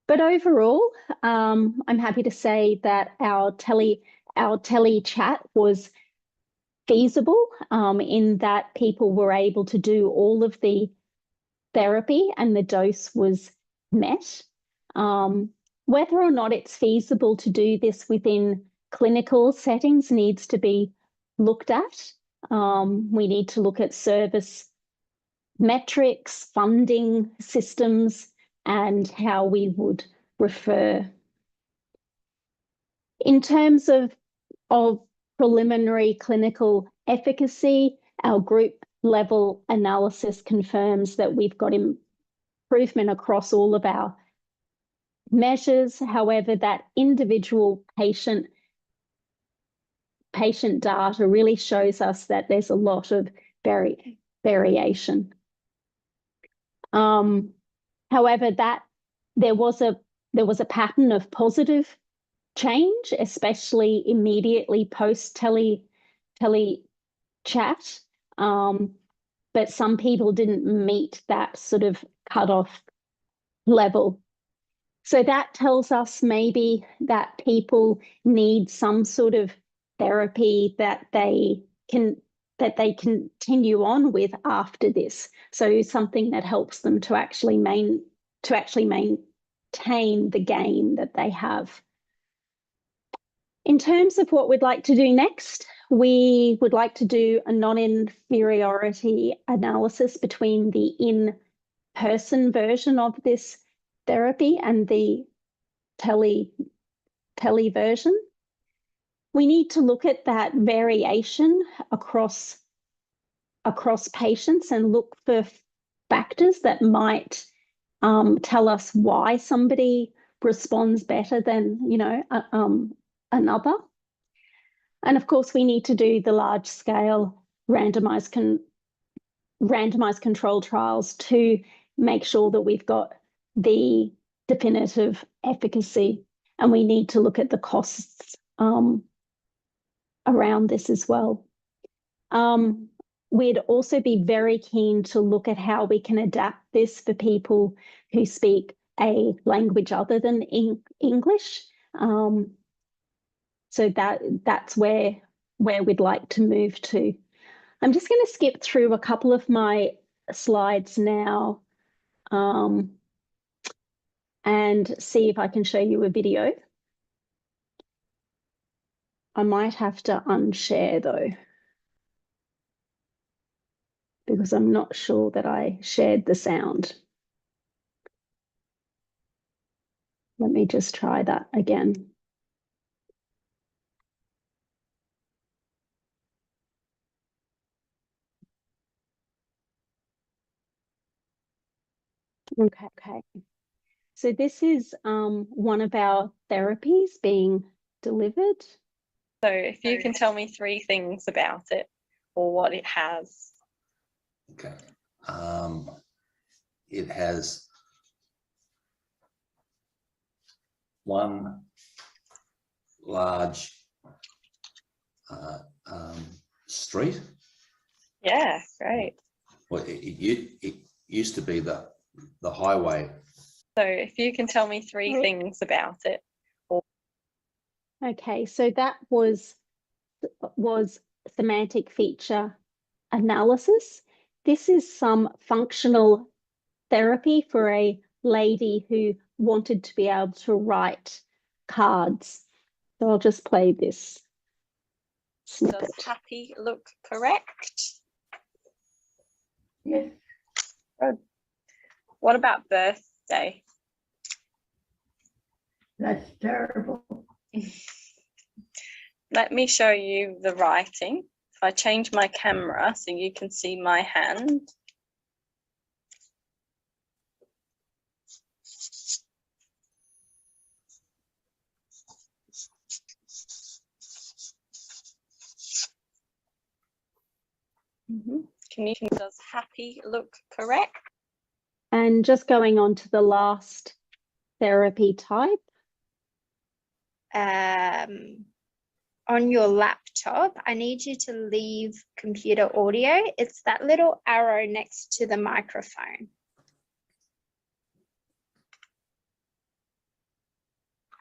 But overall, I'm happy to say that our tele chat was feasible in that people were able to do all of the therapy and the dose was met. Whether or not it's feasible to do this within clinical settings needs to be looked at. We need to look at service metrics, funding systems, and how we would refer. In terms of preliminary clinical efficacy, our group level analysis confirms that we've got improvement across all of our measures. However, that individual patient data really shows us that there's a lot of variation. However, there was a pattern of positive change, especially immediately post tele chat. But some people didn't meet that sort of cutoff level. So that tells us maybe that people need some sort of therapy that they continue on with after this. So something that helps them to actually maintain the gain that they have. In terms of what we'd like to do next, we would like to do a non-inferiority analysis between the in-person version of this therapy and the tele version. We need to look at that variation across patients and look for factors that might tell us why somebody responds better than another. And of course, we need to do the large-scale randomized control trials to make sure that we've got the definitive efficacy, and we need to look at the costs around this as well. We'd also be very keen to look at how we can adapt this for people who speak a language other than English. So that's where we'd like to move to. I'm just going to skip through a couple of my slides now and see if I can show you a video. I might have to unshare though, because I'm not sure that I shared the sound. Let me just try that again. Okay. So this is one of our therapies being delivered. So if you can tell me 3 things about it or what it has. Okay. It has one large street. Yeah, great. Well, it used to be the highway. So if you can tell me 3 things about it. Okay, so that was semantic feature analysis. This is some functional therapy for a lady who wanted to be able to write cards. So I'll just play this snippet. Does happy look correct? Yes. Good. What about birthday? That's terrible. Let me show you the writing. If I change my camera so you can see my hand. Does happy look correct? And just going on to the last therapy type. On your laptop, I need you to leave computer audio. It's that little arrow next to the microphone.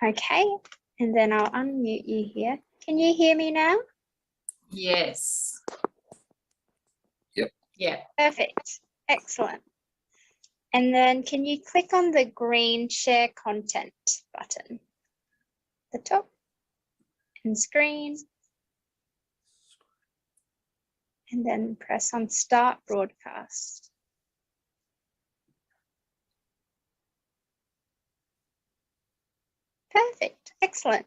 Okay, and then I'll unmute you here. Can you hear me now? Yes. Yep. Yeah. Perfect. Excellent. And then can you click on the green share content button at the top and screen, and then press on start broadcast. Perfect. Excellent.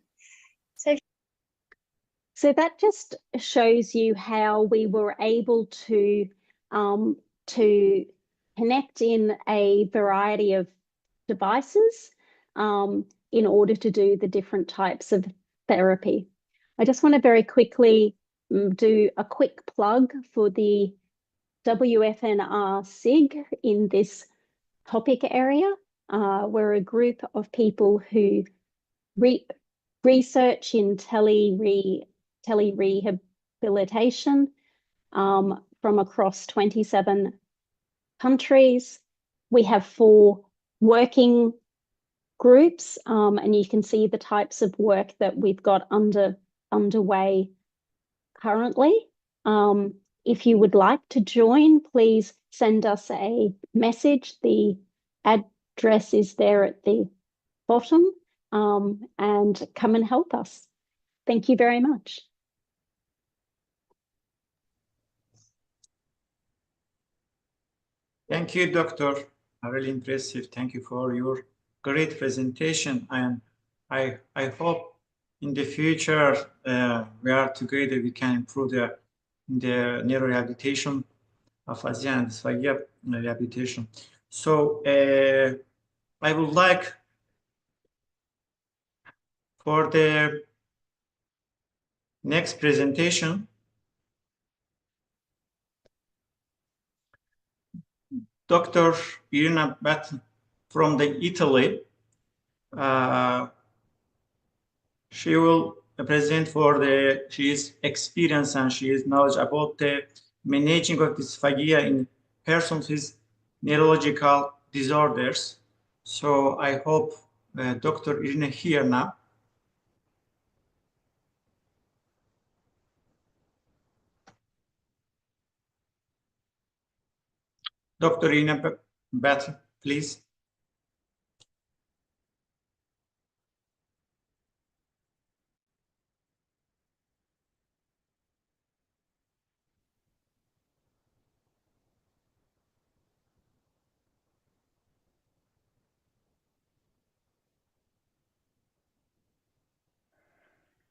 So that just shows you how we were able to connect in a variety of devices in order to do the different types of therapy. I just want to very quickly do a quick plug for the WFNR SIG in this topic area. We're a group of people who research in telerehabilitation from across 27 countries. We have 4 working groups, and you can see the types of work that we've got underway currently. If you would like to join, please send us a message. The address is there at the bottom, and come and help us. Thank you very much. Thank you, Doctor. Really impressive. Thank you for your great presentation. And I hope in the future we are together, we can improve the neurorehabilitation, aphasia and dysphagia rehabilitation. So I would like for the next presentation, Dr. Irina Bat from Italy. She will present for she is experienced and she is knowledge about the managing of dysphagia in persons with neurological disorders. So I hope Dr. Irina here now. Dr. Irina Battle, please.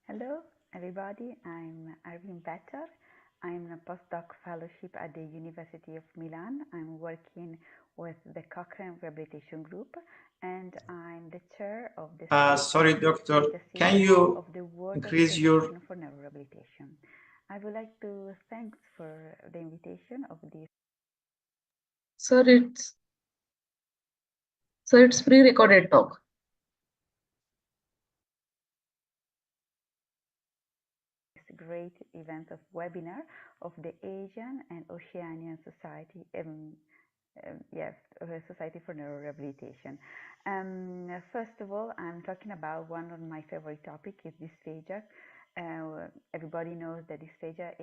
Hello, everybody. I'm Arvin Better. I'm a postdoc fellowship at the University of Milan. I'm working with the Cochrane Rehabilitation Group, and I'm the chair of the Sorry, doctor. Can you increase your for Neurorehabilitation. I would like to thank for the invitation of this. Sir, it's pre-recorded talk. Great event of webinar of the Asian and Oceanian Society, Society for Neurorehabilitation. First of all, I'm talking about one of my favorite topics is dysphagia. Everybody knows that dysphagia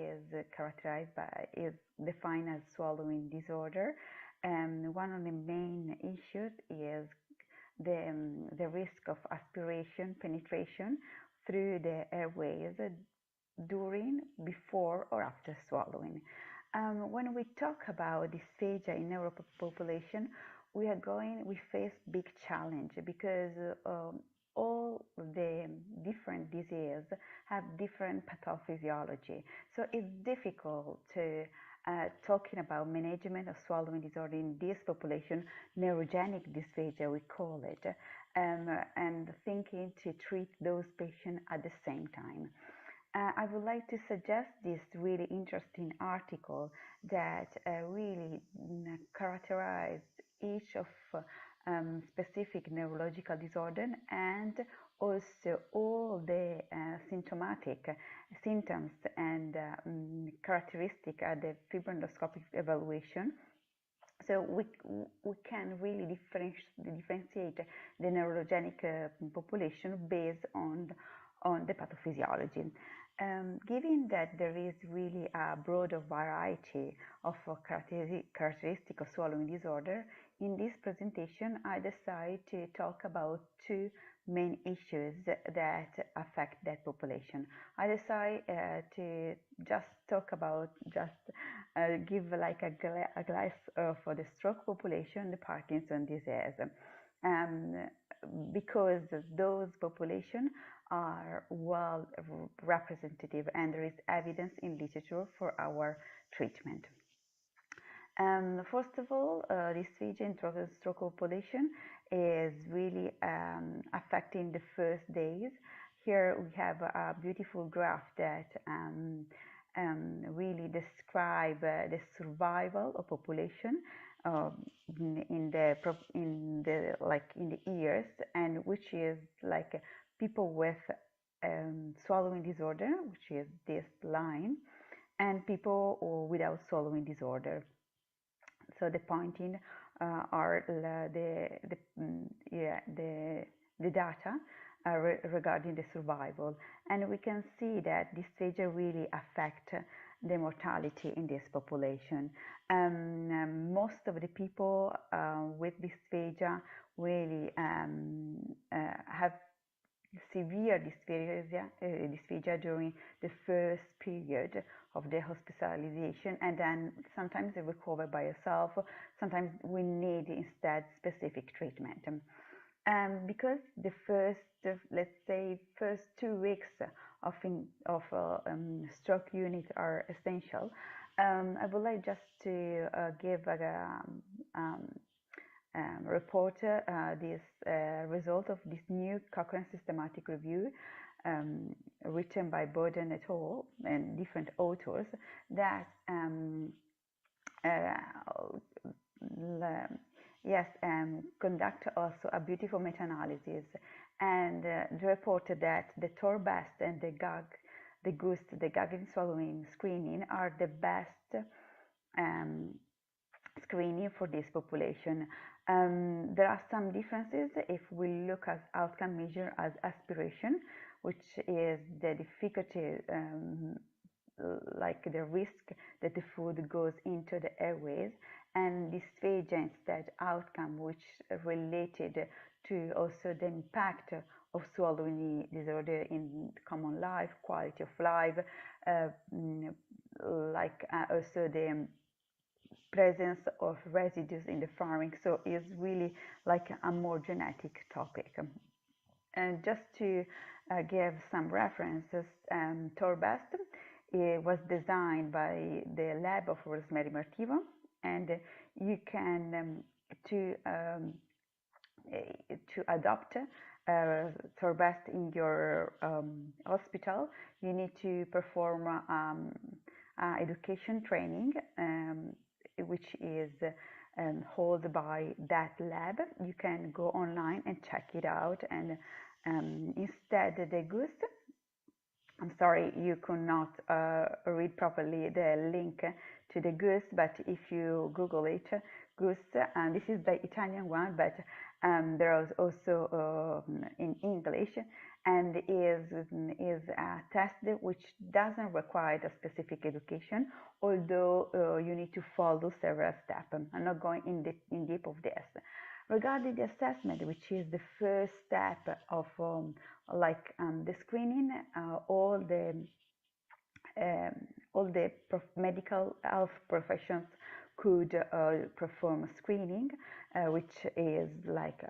is defined as swallowing disorder. One of the main issues is the risk of aspiration, penetration through the airways during, before, or after swallowing. When we talk about dysphagia in our population, we face big challenge because all the different diseases have different pathophysiology. So it's difficult to talking about management of swallowing disorder in this population, neurogenic dysphagia we call it, and thinking to treat those patients at the same time. I would like to suggest this really interesting article that really characterized each of specific neurological disorder and also all the symptomatic symptoms and characteristic at the fibroscopic evaluation. So we can really differentiate the neurogenic population based on the pathophysiology. Given that there is really a broader variety of characteristics of swallowing disorder, in this presentation I decided to talk about two main issues that affect that population. I decided to just talk about, give like a glass for the stroke population, the Parkinson disease. Because those populations are well representative and there is evidence in literature for our treatment. First of all, dysphagia in stroke population is really affecting the first days. Here we have a beautiful graph that really describe the survival of population in the years, and which is like people with swallowing disorder, which is this line, and people without swallowing disorder. So the pointing are the data regarding the survival, and we can see that dysphagia really affect the mortality in this population. Most of the people with dysphagia really have severe dysphagia during the first period of the hospitalization, and then sometimes they recover by itself. Sometimes we need instead specific treatment. Because the first, let's say, first 2 weeks of stroke unit are essential, I would like just to give a report this result of this new Cochrane systematic review written by Burden et al. And different authors that conduct also a beautiful meta-analysis and reported that the TOR-BEST and the GUST, the gagging swallowing screening, are the best screening for this population. There are some differences if we look at outcome measure as aspiration, which is the difficulty, like the risk that the food goes into the airways, and dysphagia instead outcome, which related to also the impact of swallowing disorder in common life, quality of life, also the presence of residues in the pharynx. So it's really like a more genetic topic. And just to give some references, Torbest was designed by the lab of Rosemary Martivo, and you can to adopt Torbest in your hospital, you need to perform education training, which is held by that lab. You can go online and check it out, and instead the goose, I'm sorry, you could not read properly the link to the goose, but if you Google it, goose, and this is the Italian one, but there is also in English, and is a test which doesn't require a specific education, although you need to follow several steps. I'm not going in deep of this. Regarding the assessment, which is the first step of the screening, all the medical health professions could perform screening, which is like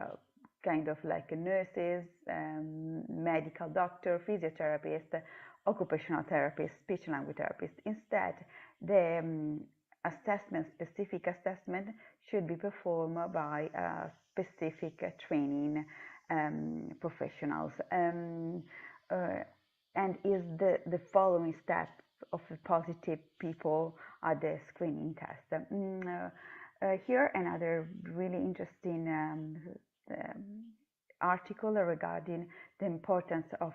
kind of like nurses, medical doctor, physiotherapist, occupational therapist, speech language therapist. Instead, the specific assessment should be performed by specific training professionals, and is the following step of the positive people at the screening test. Here another really interesting article regarding the importance of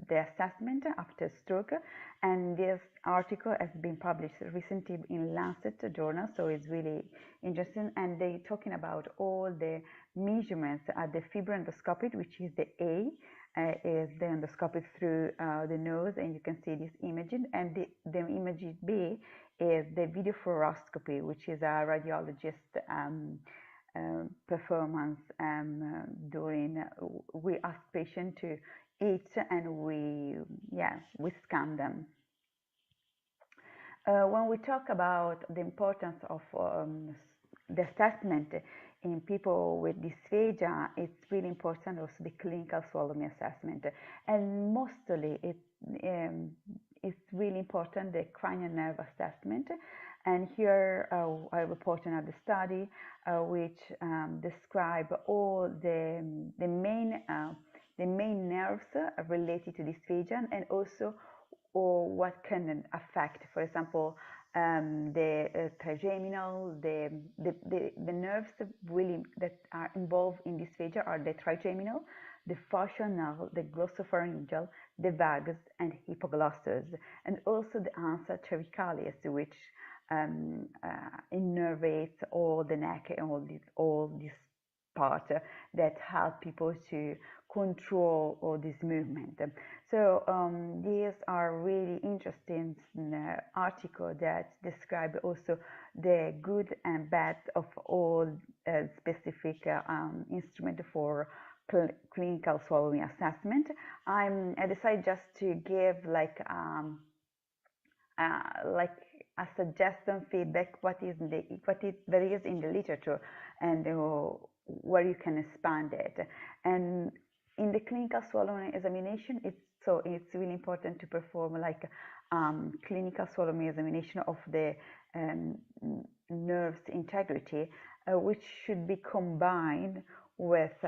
the assessment after stroke, and this article has been published recently in Lancet journal, so it's really interesting, and they're talking about all the measurements at the fibroendoscopy, which is the A, is the endoscopy through the nose, and you can see this imaging, and the image B is the video fluoroscopy, which is a radiologist performance during we ask patients to eat, and we scan them. When we talk about the importance of the assessment in people with dysphagia, it's really important also the clinical swallowing assessment, and mostly it's really important the cranial nerve assessment. And here I reported on the study which describe all the main nerves related to dysphagia, and also what can affect, for example, the trigeminal, the nerves really that are involved in dysphagia are the trigeminal, the facial nerve, the glossopharyngeal, the vagus, and hypoglossus, and also the ansa cervicalis, which innervates all the neck and all this part that help people to control all this movement. So these are really interesting articles that describe also the good and bad of all specific instrument for clinical swallowing assessment. I decided just to give like a suggestion feedback what there is in the literature, and where you can expand it. And in the clinical swallowing examination, it's really important to perform like clinical swallowing examination of the nerves integrity, which should be combined with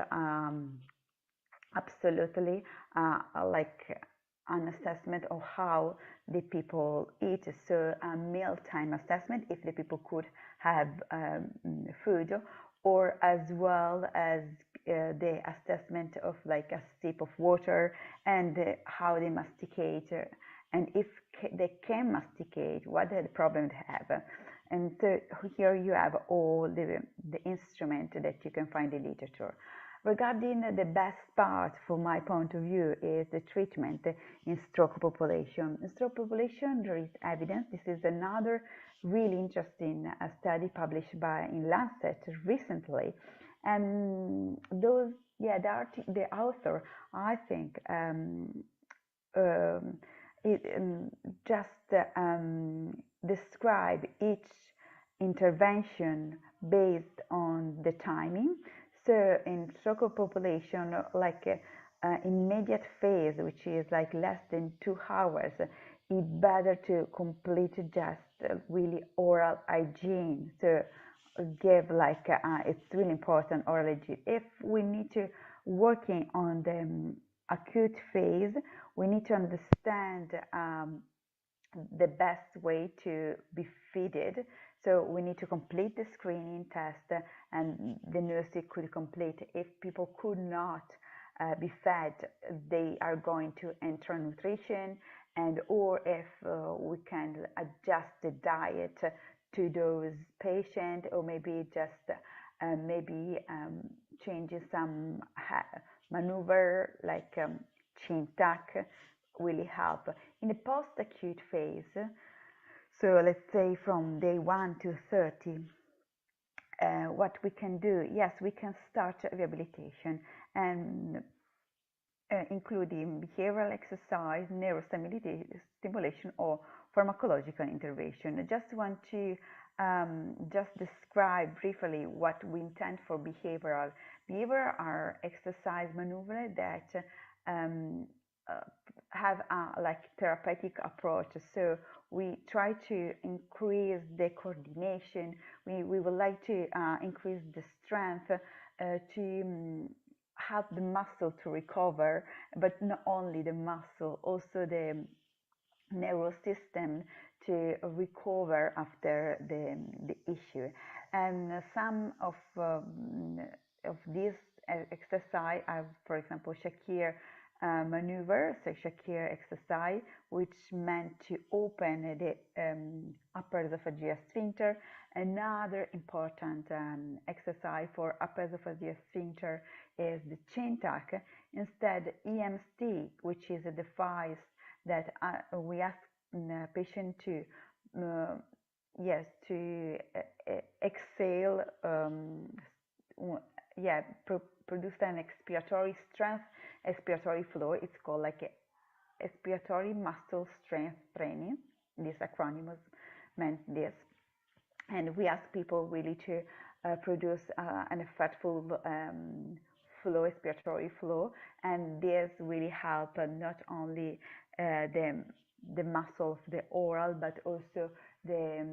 absolutely like an assessment of how the people eat. So a mealtime assessment, if the people could have food, or as well as the assessment of like a sip of water, and how they masticate, and if they can masticate, what the problem they have. And so here you have all the instrument that you can find in literature. Regarding the best part, from my point of view, is the treatment in stroke population. In stroke population, there is evidence. This is another really interesting study published in Lancet recently. And the author, I think, just describe each intervention based on the timing. So in stroke population, like immediate phase, which is like less than 2 hours, it's better to complete just really oral hygiene. So give like it's really important oral hygiene. If we need to working on the acute phase, we need to understand the best way to be fitted. So we need to complete the screening test, and the nurse could complete. If people could not be fed, they are going to enter nutrition, and or if we can adjust the diet to those patients, or maybe just changing some maneuver like chin tuck really help. In the post-acute phase, so let's say from day 1 to 30, what we can do, yes, we can start rehabilitation, and including behavioral exercise, neurostimulation, or pharmacological intervention. I just want to just describe briefly what we intend for behavioral. Behavioral are exercise maneuvers that have a like therapeutic approach. So we try to increase the coordination. We would like to increase the strength to help the muscle to recover, but not only the muscle, also the nervous system to recover after the issue. And some of these exercise are, for example, Shakir maneuver, so Shakir exercise, which meant to open the upper esophageal sphincter. Another important exercise for upper esophageal sphincter is the chin tuck. Instead, EMC, which is a device that we ask the patient to exhale, produce an expiratory strength, expiratory flow. It's called like expiratory muscle strength training. This acronym meant this. And we ask people really to produce an effectful flow, expiratory flow, and this really help not only the muscle of the oral, but also the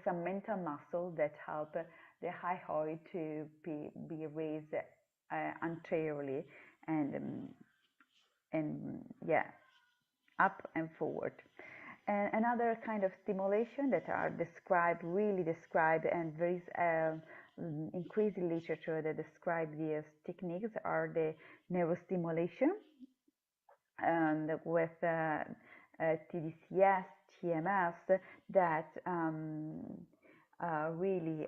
segmental muscle that help the hyoid to be raised anteriorly and up and forward. And another kind of stimulation that are really described, and there is increasing literature that describe these techniques, are the neurostimulation, and with TDCS, TMS, that really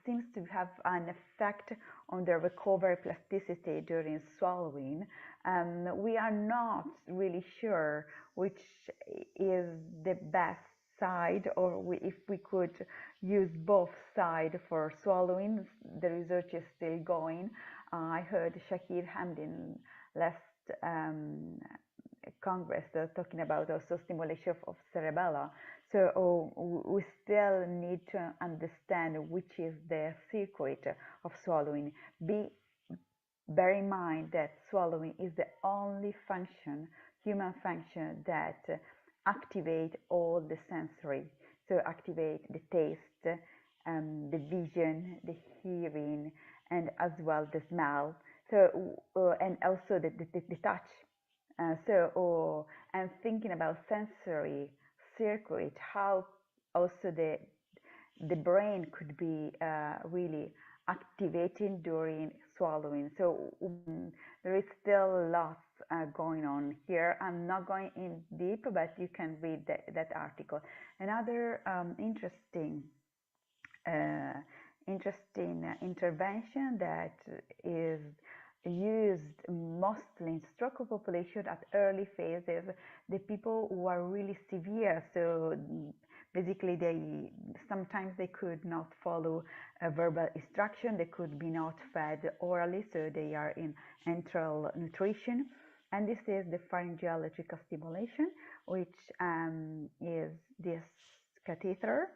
seems to have an effect on the recovery plasticity during swallowing. We are not really sure which is the best side, or if we could use both sides for swallowing. The research is still going. I heard Shakir Hamdin last Congress talking about also stimulation of cerebella. So we still need to understand which is the circuit of swallowing. Bear in mind that swallowing is the only human function that activate all the sensory. So activate the taste, the vision, the hearing, and as well the smell. So and also the touch. I'm thinking about sensory circuit, how also the brain could be really activating during swallowing. So there is still lots going on here. I'm not going in deep, but you can read that article. Another interesting intervention that is used mostly in stroke population at early phases, the people who are really severe. So basically sometimes they could not follow a verbal instruction, they could be not fed orally, so they are in enteral nutrition. And this is the pharyngeal electrical stimulation, which is this catheter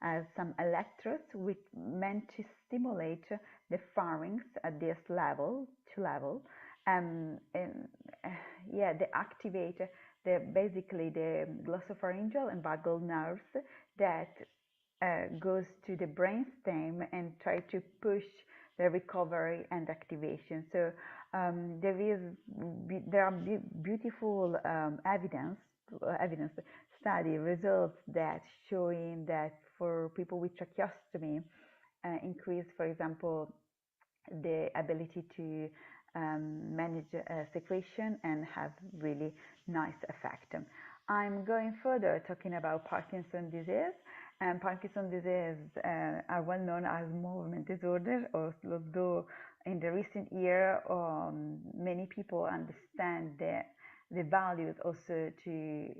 as some electrodes which meant to stimulate the pharynx at this level, they activate basically the glossopharyngeal and vagal nerves that goes to the brainstem and try to push the recovery and activation. So there are beautiful evidence study results that showing that for people with tracheostomy increase, for example, the ability to manage secretion and have really nice effect. I'm going further talking about Parkinson's disease. And Parkinson's disease are well known as movement disorder, although in the recent year many people understand the values also to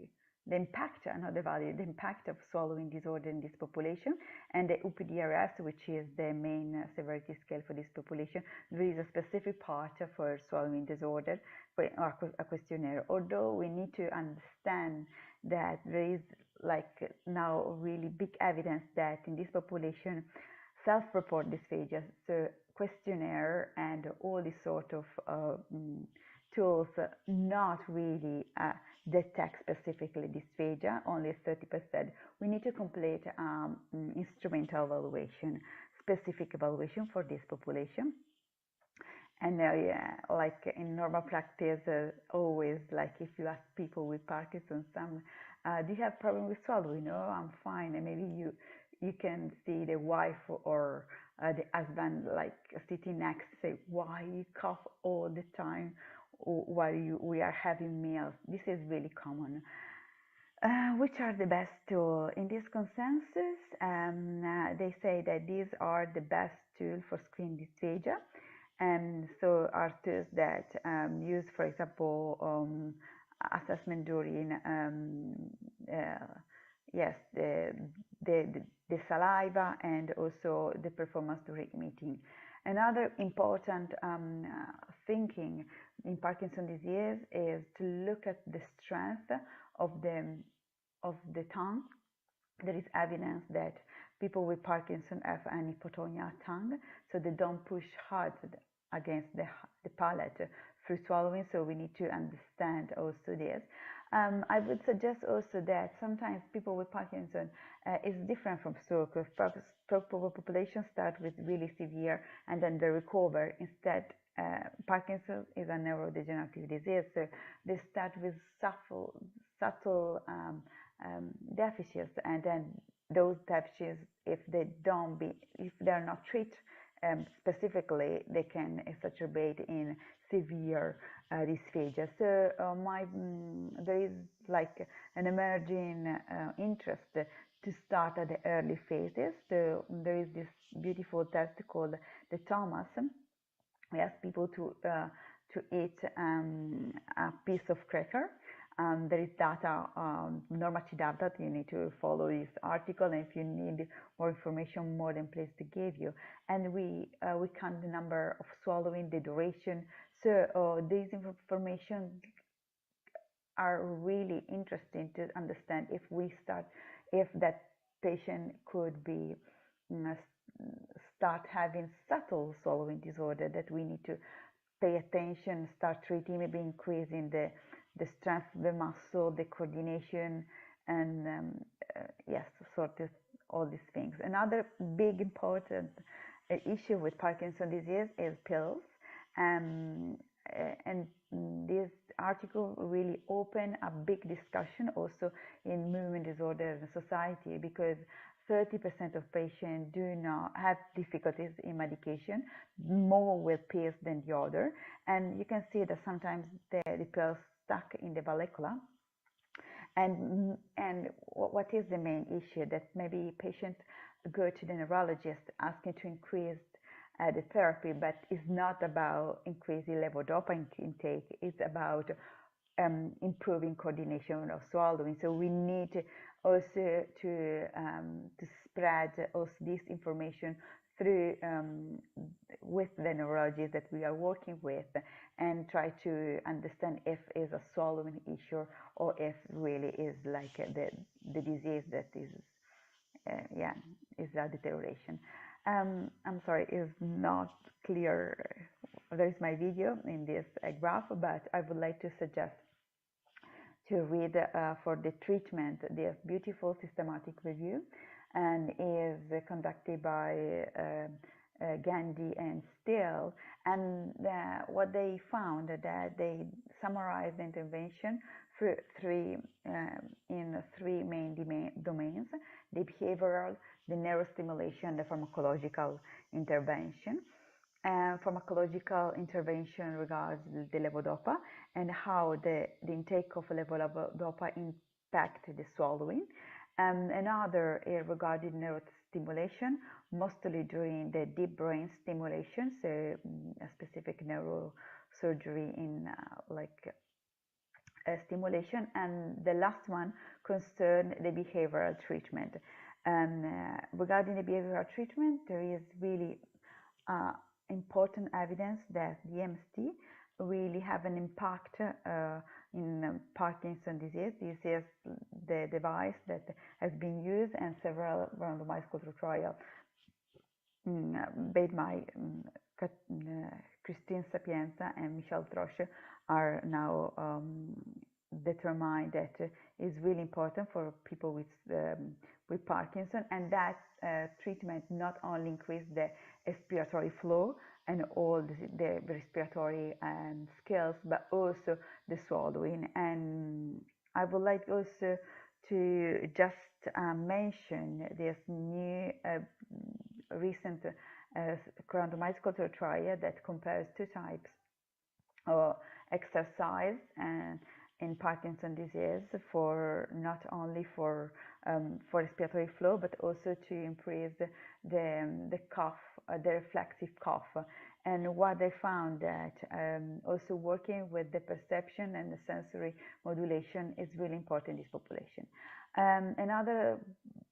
the impact, not the value, the impact of swallowing disorder in this population, and the UPDRS, which is the main severity scale for this population. There is a specific part for swallowing disorder, for a questionnaire, although we need to understand that there is like now really big evidence that in this population self-report dysphagia, so questionnaire and all these sort of tools not really detect specifically dysphagia, only 30%. We need to complete instrumental evaluation, specific evaluation for this population. And like in normal practice, always like if you ask people with Parkinson's, do you have problem with swallowing? No, I'm fine. And maybe you can see the wife or the husband like sitting next, say, why you cough all the time while we are having meals? This is really common. Which are the best tools? In this consensus, they say that these are the best tools for screen dysphagia. And so are tools that use, for example, assessment during the saliva and also the performance during meeting. Another important thinking in Parkinson's disease is to look at the strength of the tongue. There is evidence that people with Parkinson have an hypotonia tongue, so they don't push hard against the palate through swallowing, so we need to understand also this. I would suggest also that sometimes people with Parkinson is different from stroke. Stroke population start with really severe and then they recover. Instead, Parkinson is a neurodegenerative disease, so they start with subtle deficits, and then those deficits, if they're not treated specifically, they can exacerbate in severe dysphagia. So there is like an emerging interest to start at the early phases. So there is this beautiful test called the Thomas. We ask people to eat a piece of cracker. There is data, normative data. You need to follow this article, and if you need more information, more than pleased to give you. And we count the number of swallowing, the duration. So these information are really interesting to understand if that patient could be start having subtle swallowing disorder, that we need to pay attention, start treating, maybe increasing the strength of the muscle, the coordination, and yes, sort of all these things. Another big important issue with Parkinson's disease is pills, and this article really opened a big discussion also in movement disorder society, because 30% of patients do not have difficulties in medication, more with pills than the other. And you can see that sometimes the pills stuck in the vallecula. And what is the main issue? That maybe patients go to the neurologist asking to increase the therapy, but it's not about increasing levodopa intake. It's about improving coordination of swallowing. So we need also to spread also this information through with the neurologists that we are working with, and try to understand if it's a swallowing issue or if really is like the disease that is is a deterioration. I'm sorry, it's not clear. There is my video in this graph, but I would like to suggest to read for the treatment this beautiful systematic review, and is conducted by Gandhi and Steele. And what they found that they summarized the intervention in three main domains: the behavioral, the neurostimulation, the pharmacological intervention. Pharmacological intervention regards the levodopa and how the intake of levodopa impact the swallowing. Another regarding neurostimulation, mostly during the deep brain stimulation, so a specific neurosurgery in stimulation. And the last one concerned the behavioral treatment. Regarding the behavioral treatment, there is really important evidence that the MST really have an impact in Parkinson's disease. This is the device that has been used, and several randomized control trials made by Christine Sapienza and Michel Troche are now determined that is really important for people with Parkinson, and that treatment not only increase the respiratory flow and all the respiratory skills, but also the swallowing. And I would like also to just mention this new recent randomized control trial that compares two types of exercise and in Parkinson's disease, for not only for respiratory flow, but also to increase the cough, the reflexive cough. And what they found that also working with the perception and the sensory modulation is really important in this population. Another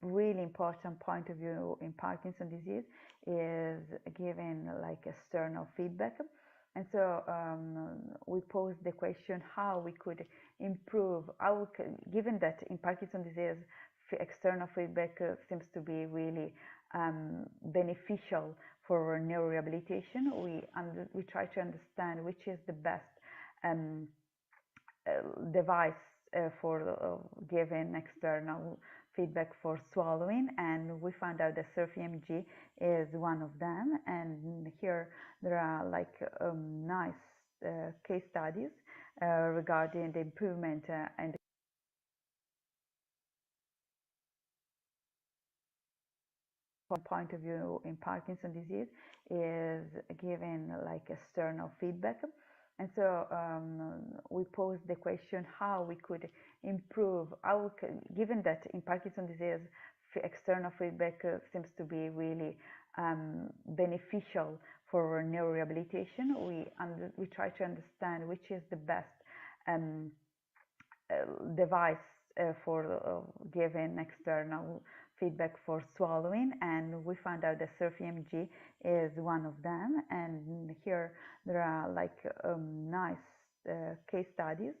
really important point of view in Parkinson's disease is giving like external feedback. And so we posed the question how we could improve, given that in Parkinson's disease, external feedback seems to be really beneficial for neurorehabilitation. We try to understand which is the best device for giving external feedback for swallowing, and we found out that SurfEMG is one of them. And here there are like nice case studies regarding the improvement and point of view in Parkinson's disease is giving like external feedback. And so we posed the question how we could improve, given that in Parkinson's disease, external feedback seems to be really beneficial for neurorehabilitation. We try to understand which is the best device for giving external feedback for swallowing, and we found out that SurfEMG is one of them. And here there are like nice case studies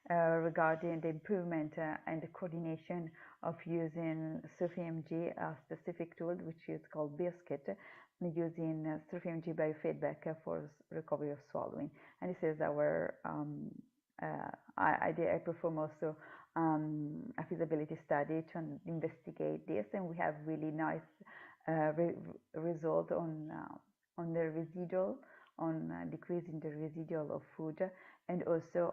regarding the improvement and the coordination of using SurfEMG, a specific tool which is called Biscuit, using SurfEMG biofeedback for recovery of swallowing. And this is our I perform also a feasibility study to investigate this, and we have really nice result on the residual, on decreasing the residual of food and also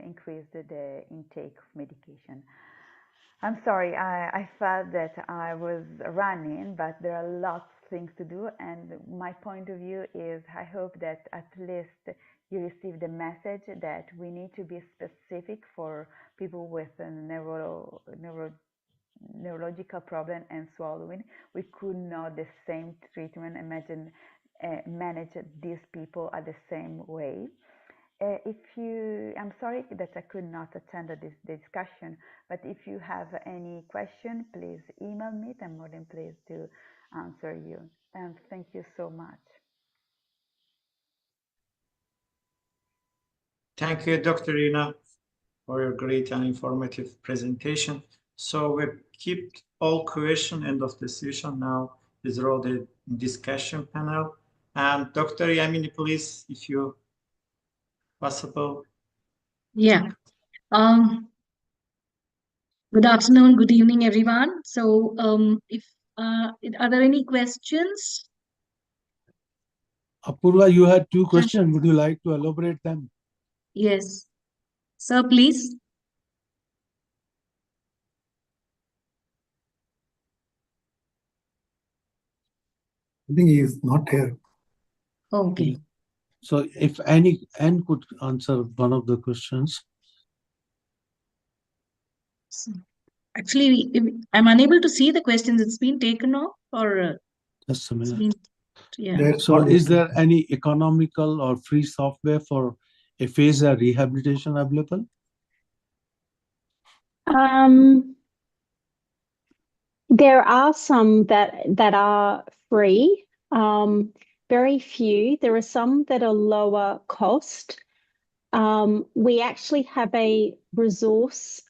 increase the intake of medication. I'm sorry, I felt that I was running, but there are lots of things to do, and my point of view is I hope that at least you receive the message that we need to be specific for people with a neurological problem and swallowing. We could not the same treatment, imagine manage these people at the same way. I'm sorry that I could not attend this discussion, but if you have any question, please email me. I'm more than pleased to answer you. And thank you so much. Thank you, Dr. Ina, for your great and informative presentation. So we keep all questions end of the session. Now is the discussion panel. And Dr. Yamini, please, if you possible. Yeah. Good afternoon, good evening, everyone. So, if are there any questions? Apurva, you had two questions. Would you like to elaborate them? Yes. Sir, please. I think he is not here. Okay. So if Anne could answer one of the questions. Actually, I'm unable to see the questions. It's been taken off, or Just a minute. Yeah. So is there any economical or free software for aphasia rehabilitation available? There are some that are free. Very few. There are some that are lower cost. We actually have a resource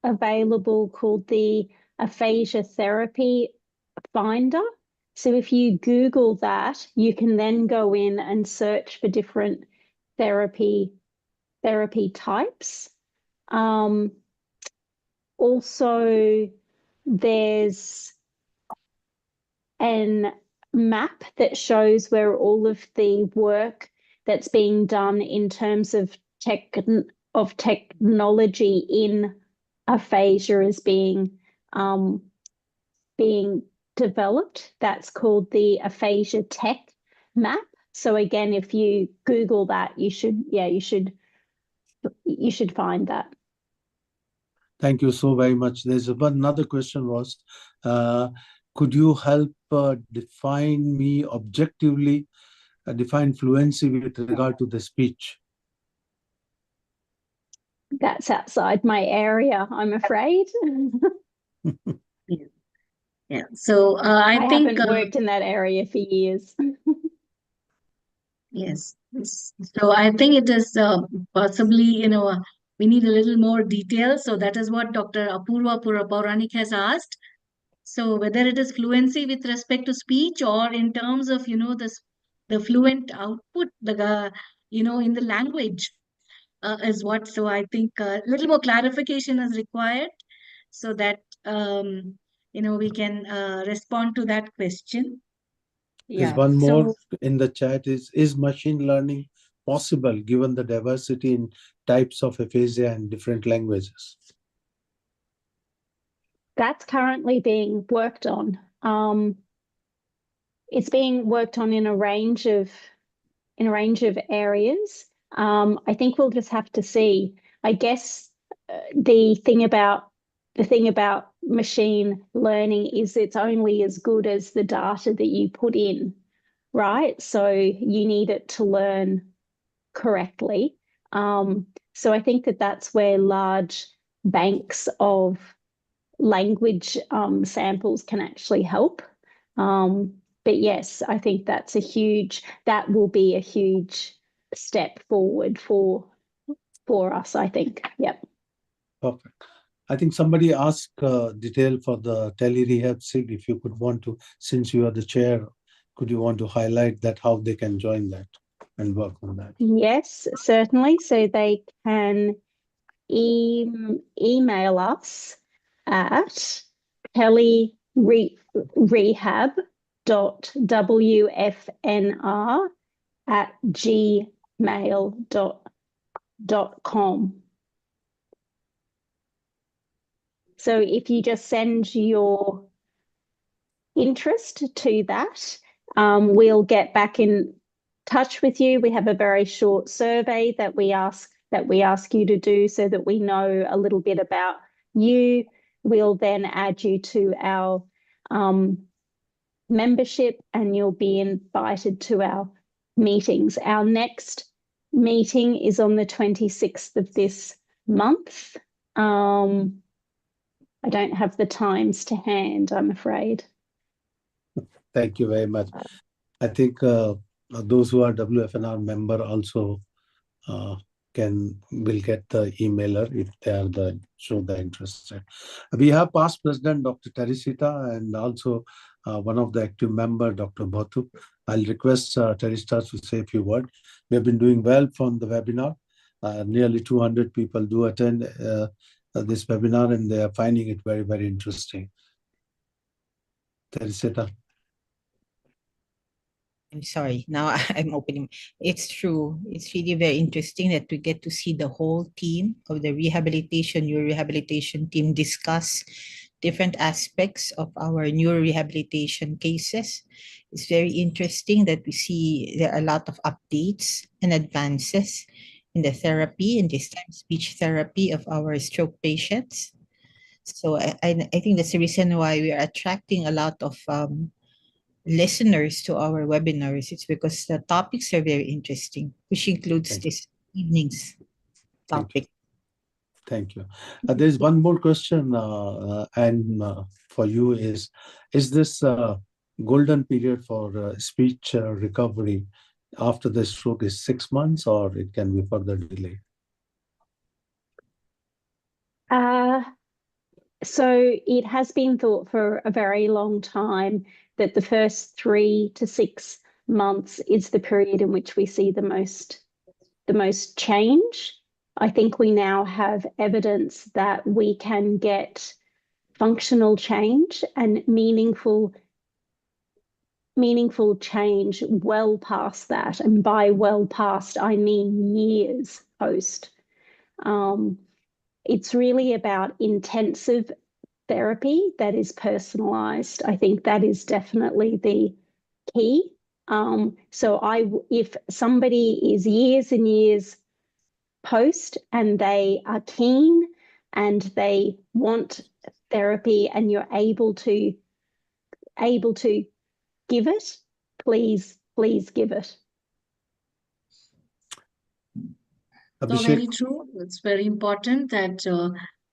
available called the Aphasia Therapy Finder. So if you Google that, you can then go in and search for different therapy types. Also, there's a map that shows where all of the work that's being done in terms of technology in aphasia is being developed. That's called the Aphasia Tech Map. So again, if you Google that, you should find that. Thank you so very much. There's another question was, could you help define me objectively, define fluency with regard to the speech? That's outside my area, I'm afraid. Yeah. So I think haven't worked in that area for years. Yes. So I think it is possibly, we need a little more detail. So that is what Dr. Apurva Puranik has asked. So whether it is fluency with respect to speech or in terms of, the fluent output, in the language is what. So I think a little more clarification is required so that, we can respond to that question. There's one more in the chat is machine learning possible given the diversity in types of aphasia and different languages? That's currently being worked on. It's being worked on in a range of areas. I think we'll just have to see. I guess the thing about machine learning is it's only as good as the data that you put in, right? So you need it to learn correctly. So I think that's where large banks of language samples can actually help. But yes, I think that will be a huge step forward for us, I think. Yep. Perfect. I think somebody asked detail for the tele-rehab SIG. If you could want to, since you are the chair, could you want to highlight that, how they can join that and work on that? Yes, certainly. So they can email us at telerehab.wfnr@gmail.com. gmail.com. So if you just send your interest to that, we'll get back in touch with you. We have a very short survey that we ask you to do so that we know a little bit about you. We'll then add you to our membership and you'll be invited to our meetings. Our next meeting is on the 26th of this month. I don't have the times to hand, I'm afraid. Thank you very much. I think those who are WFNR member also will get the emailer if they are show the interest. We have past president Dr. Teresita and also one of the active member Dr. Bhatu. I'll request Teresita to say a few words. We have been doing well from the webinar. Nearly 200 people do attend this webinar and they are finding it very, very interesting. Teresita. I'm sorry, now I'm opening. It's true. It's really very interesting that we get to see the whole team of the neurorehabilitation team discuss different aspects of our neurorehabilitation cases. It's very interesting that we see there are a lot of updates and advances in the therapy, in this time speech therapy of our stroke patients. So I think that's the reason why we are attracting a lot of listeners to our webinars. It's because the topics are very interesting, which includes this evening's topic. Thank you. There's one more question, for you is this golden period for speech recovery after the stroke is 6 months or it can be further delayed? So it has been thought for a very long time that the first 3 to 6 months is the period in which we see the most change. I think we now have evidence that we can get functional change and meaningful change well past that. And by well past, I mean years post. It's really about intensive therapy that is personalized. I think that is definitely the key. If somebody is years and years post and they are keen and they want therapy and you're able to give it, please give it. So very true. It's very important that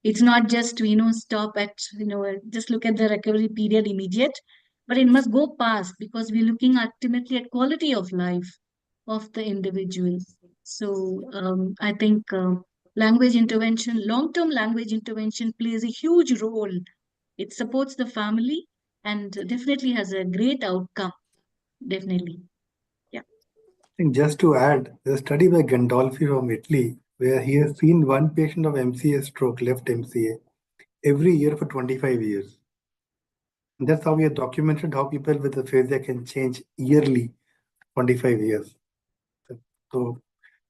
it's not just, stop at, just look at the recovery period immediate, but it must go past because we're looking ultimately at quality of life of the individual. So I think language intervention, long-term language intervention plays a huge role. It supports the family and definitely has a great outcome. Definitely. And just to add, there's a study by Gandolfi from Italy where he has seen one patient of MCA stroke, left MCA, every year for 25 years. And that's how we have documented how people with aphasia can change yearly, 25 years. So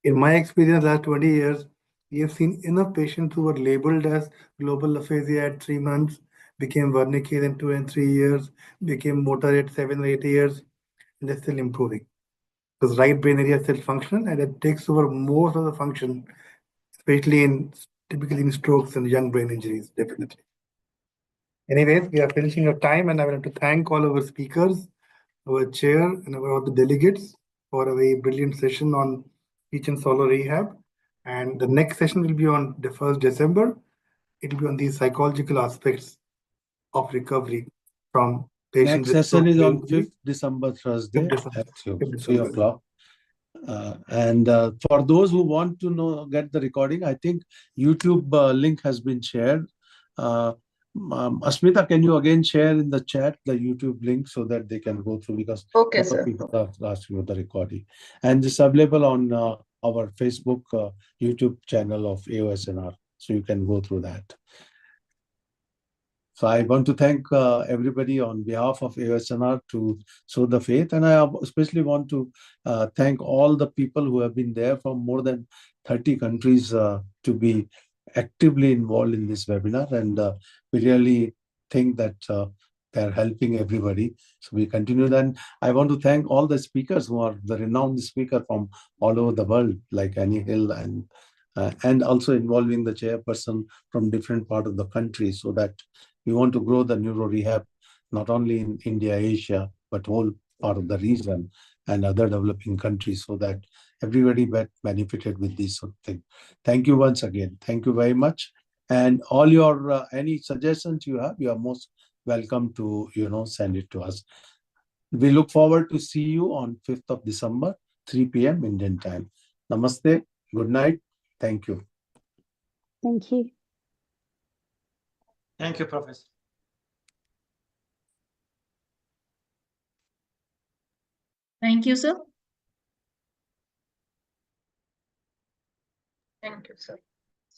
in my experience, last 20 years, we have seen enough patients who were labeled as global aphasia at 3 months, became Wernicke in 2 and 3 years, became motor at 7 or 8 years, and they're still improving. Because right brain area is still functional and it takes over most of the function, especially typically in strokes and young brain injuries, definitely. Anyways, we are finishing our time and I want to thank all our speakers, our chair and all the delegates for a very brilliant session on speech and solo rehab. And the next session will be on the 1st December. It will be on these psychological aspects of recovery from patients. Next session is on 5th December, Thursday at 3 o'clock. And for those who want to get the recording, I think YouTube link has been shared. Asmita, can you again share in the chat the YouTube link so that they can go through, because Okay, sir. people are asking for the recording. And it's available on our Facebook, YouTube channel of AOSNR. So you can go through that. So I want to thank everybody on behalf of AOSNR to show the faith. And I especially want to thank all the people who have been there from more than 30 countries to be actively involved in this webinar. And we really think that they're helping everybody. So we continue. Then I want to thank all the speakers who are the renowned speakers from all over the world, like Annie Hill, and also involving the chairperson from different part of the country, so that we want to grow the neuro rehab not only in India, Asia, but whole part of the region and other developing countries, so that everybody benefited with this sort of thing. Thank you once again. Thank you very much. And all your any suggestions you have, you are most welcome to send it to us. We look forward to see you on 5th of December, 3 p.m. Indian time. Namaste. Good night. Thank you. Thank you. Thank you, Professor. Thank you, sir. Thank you, sir.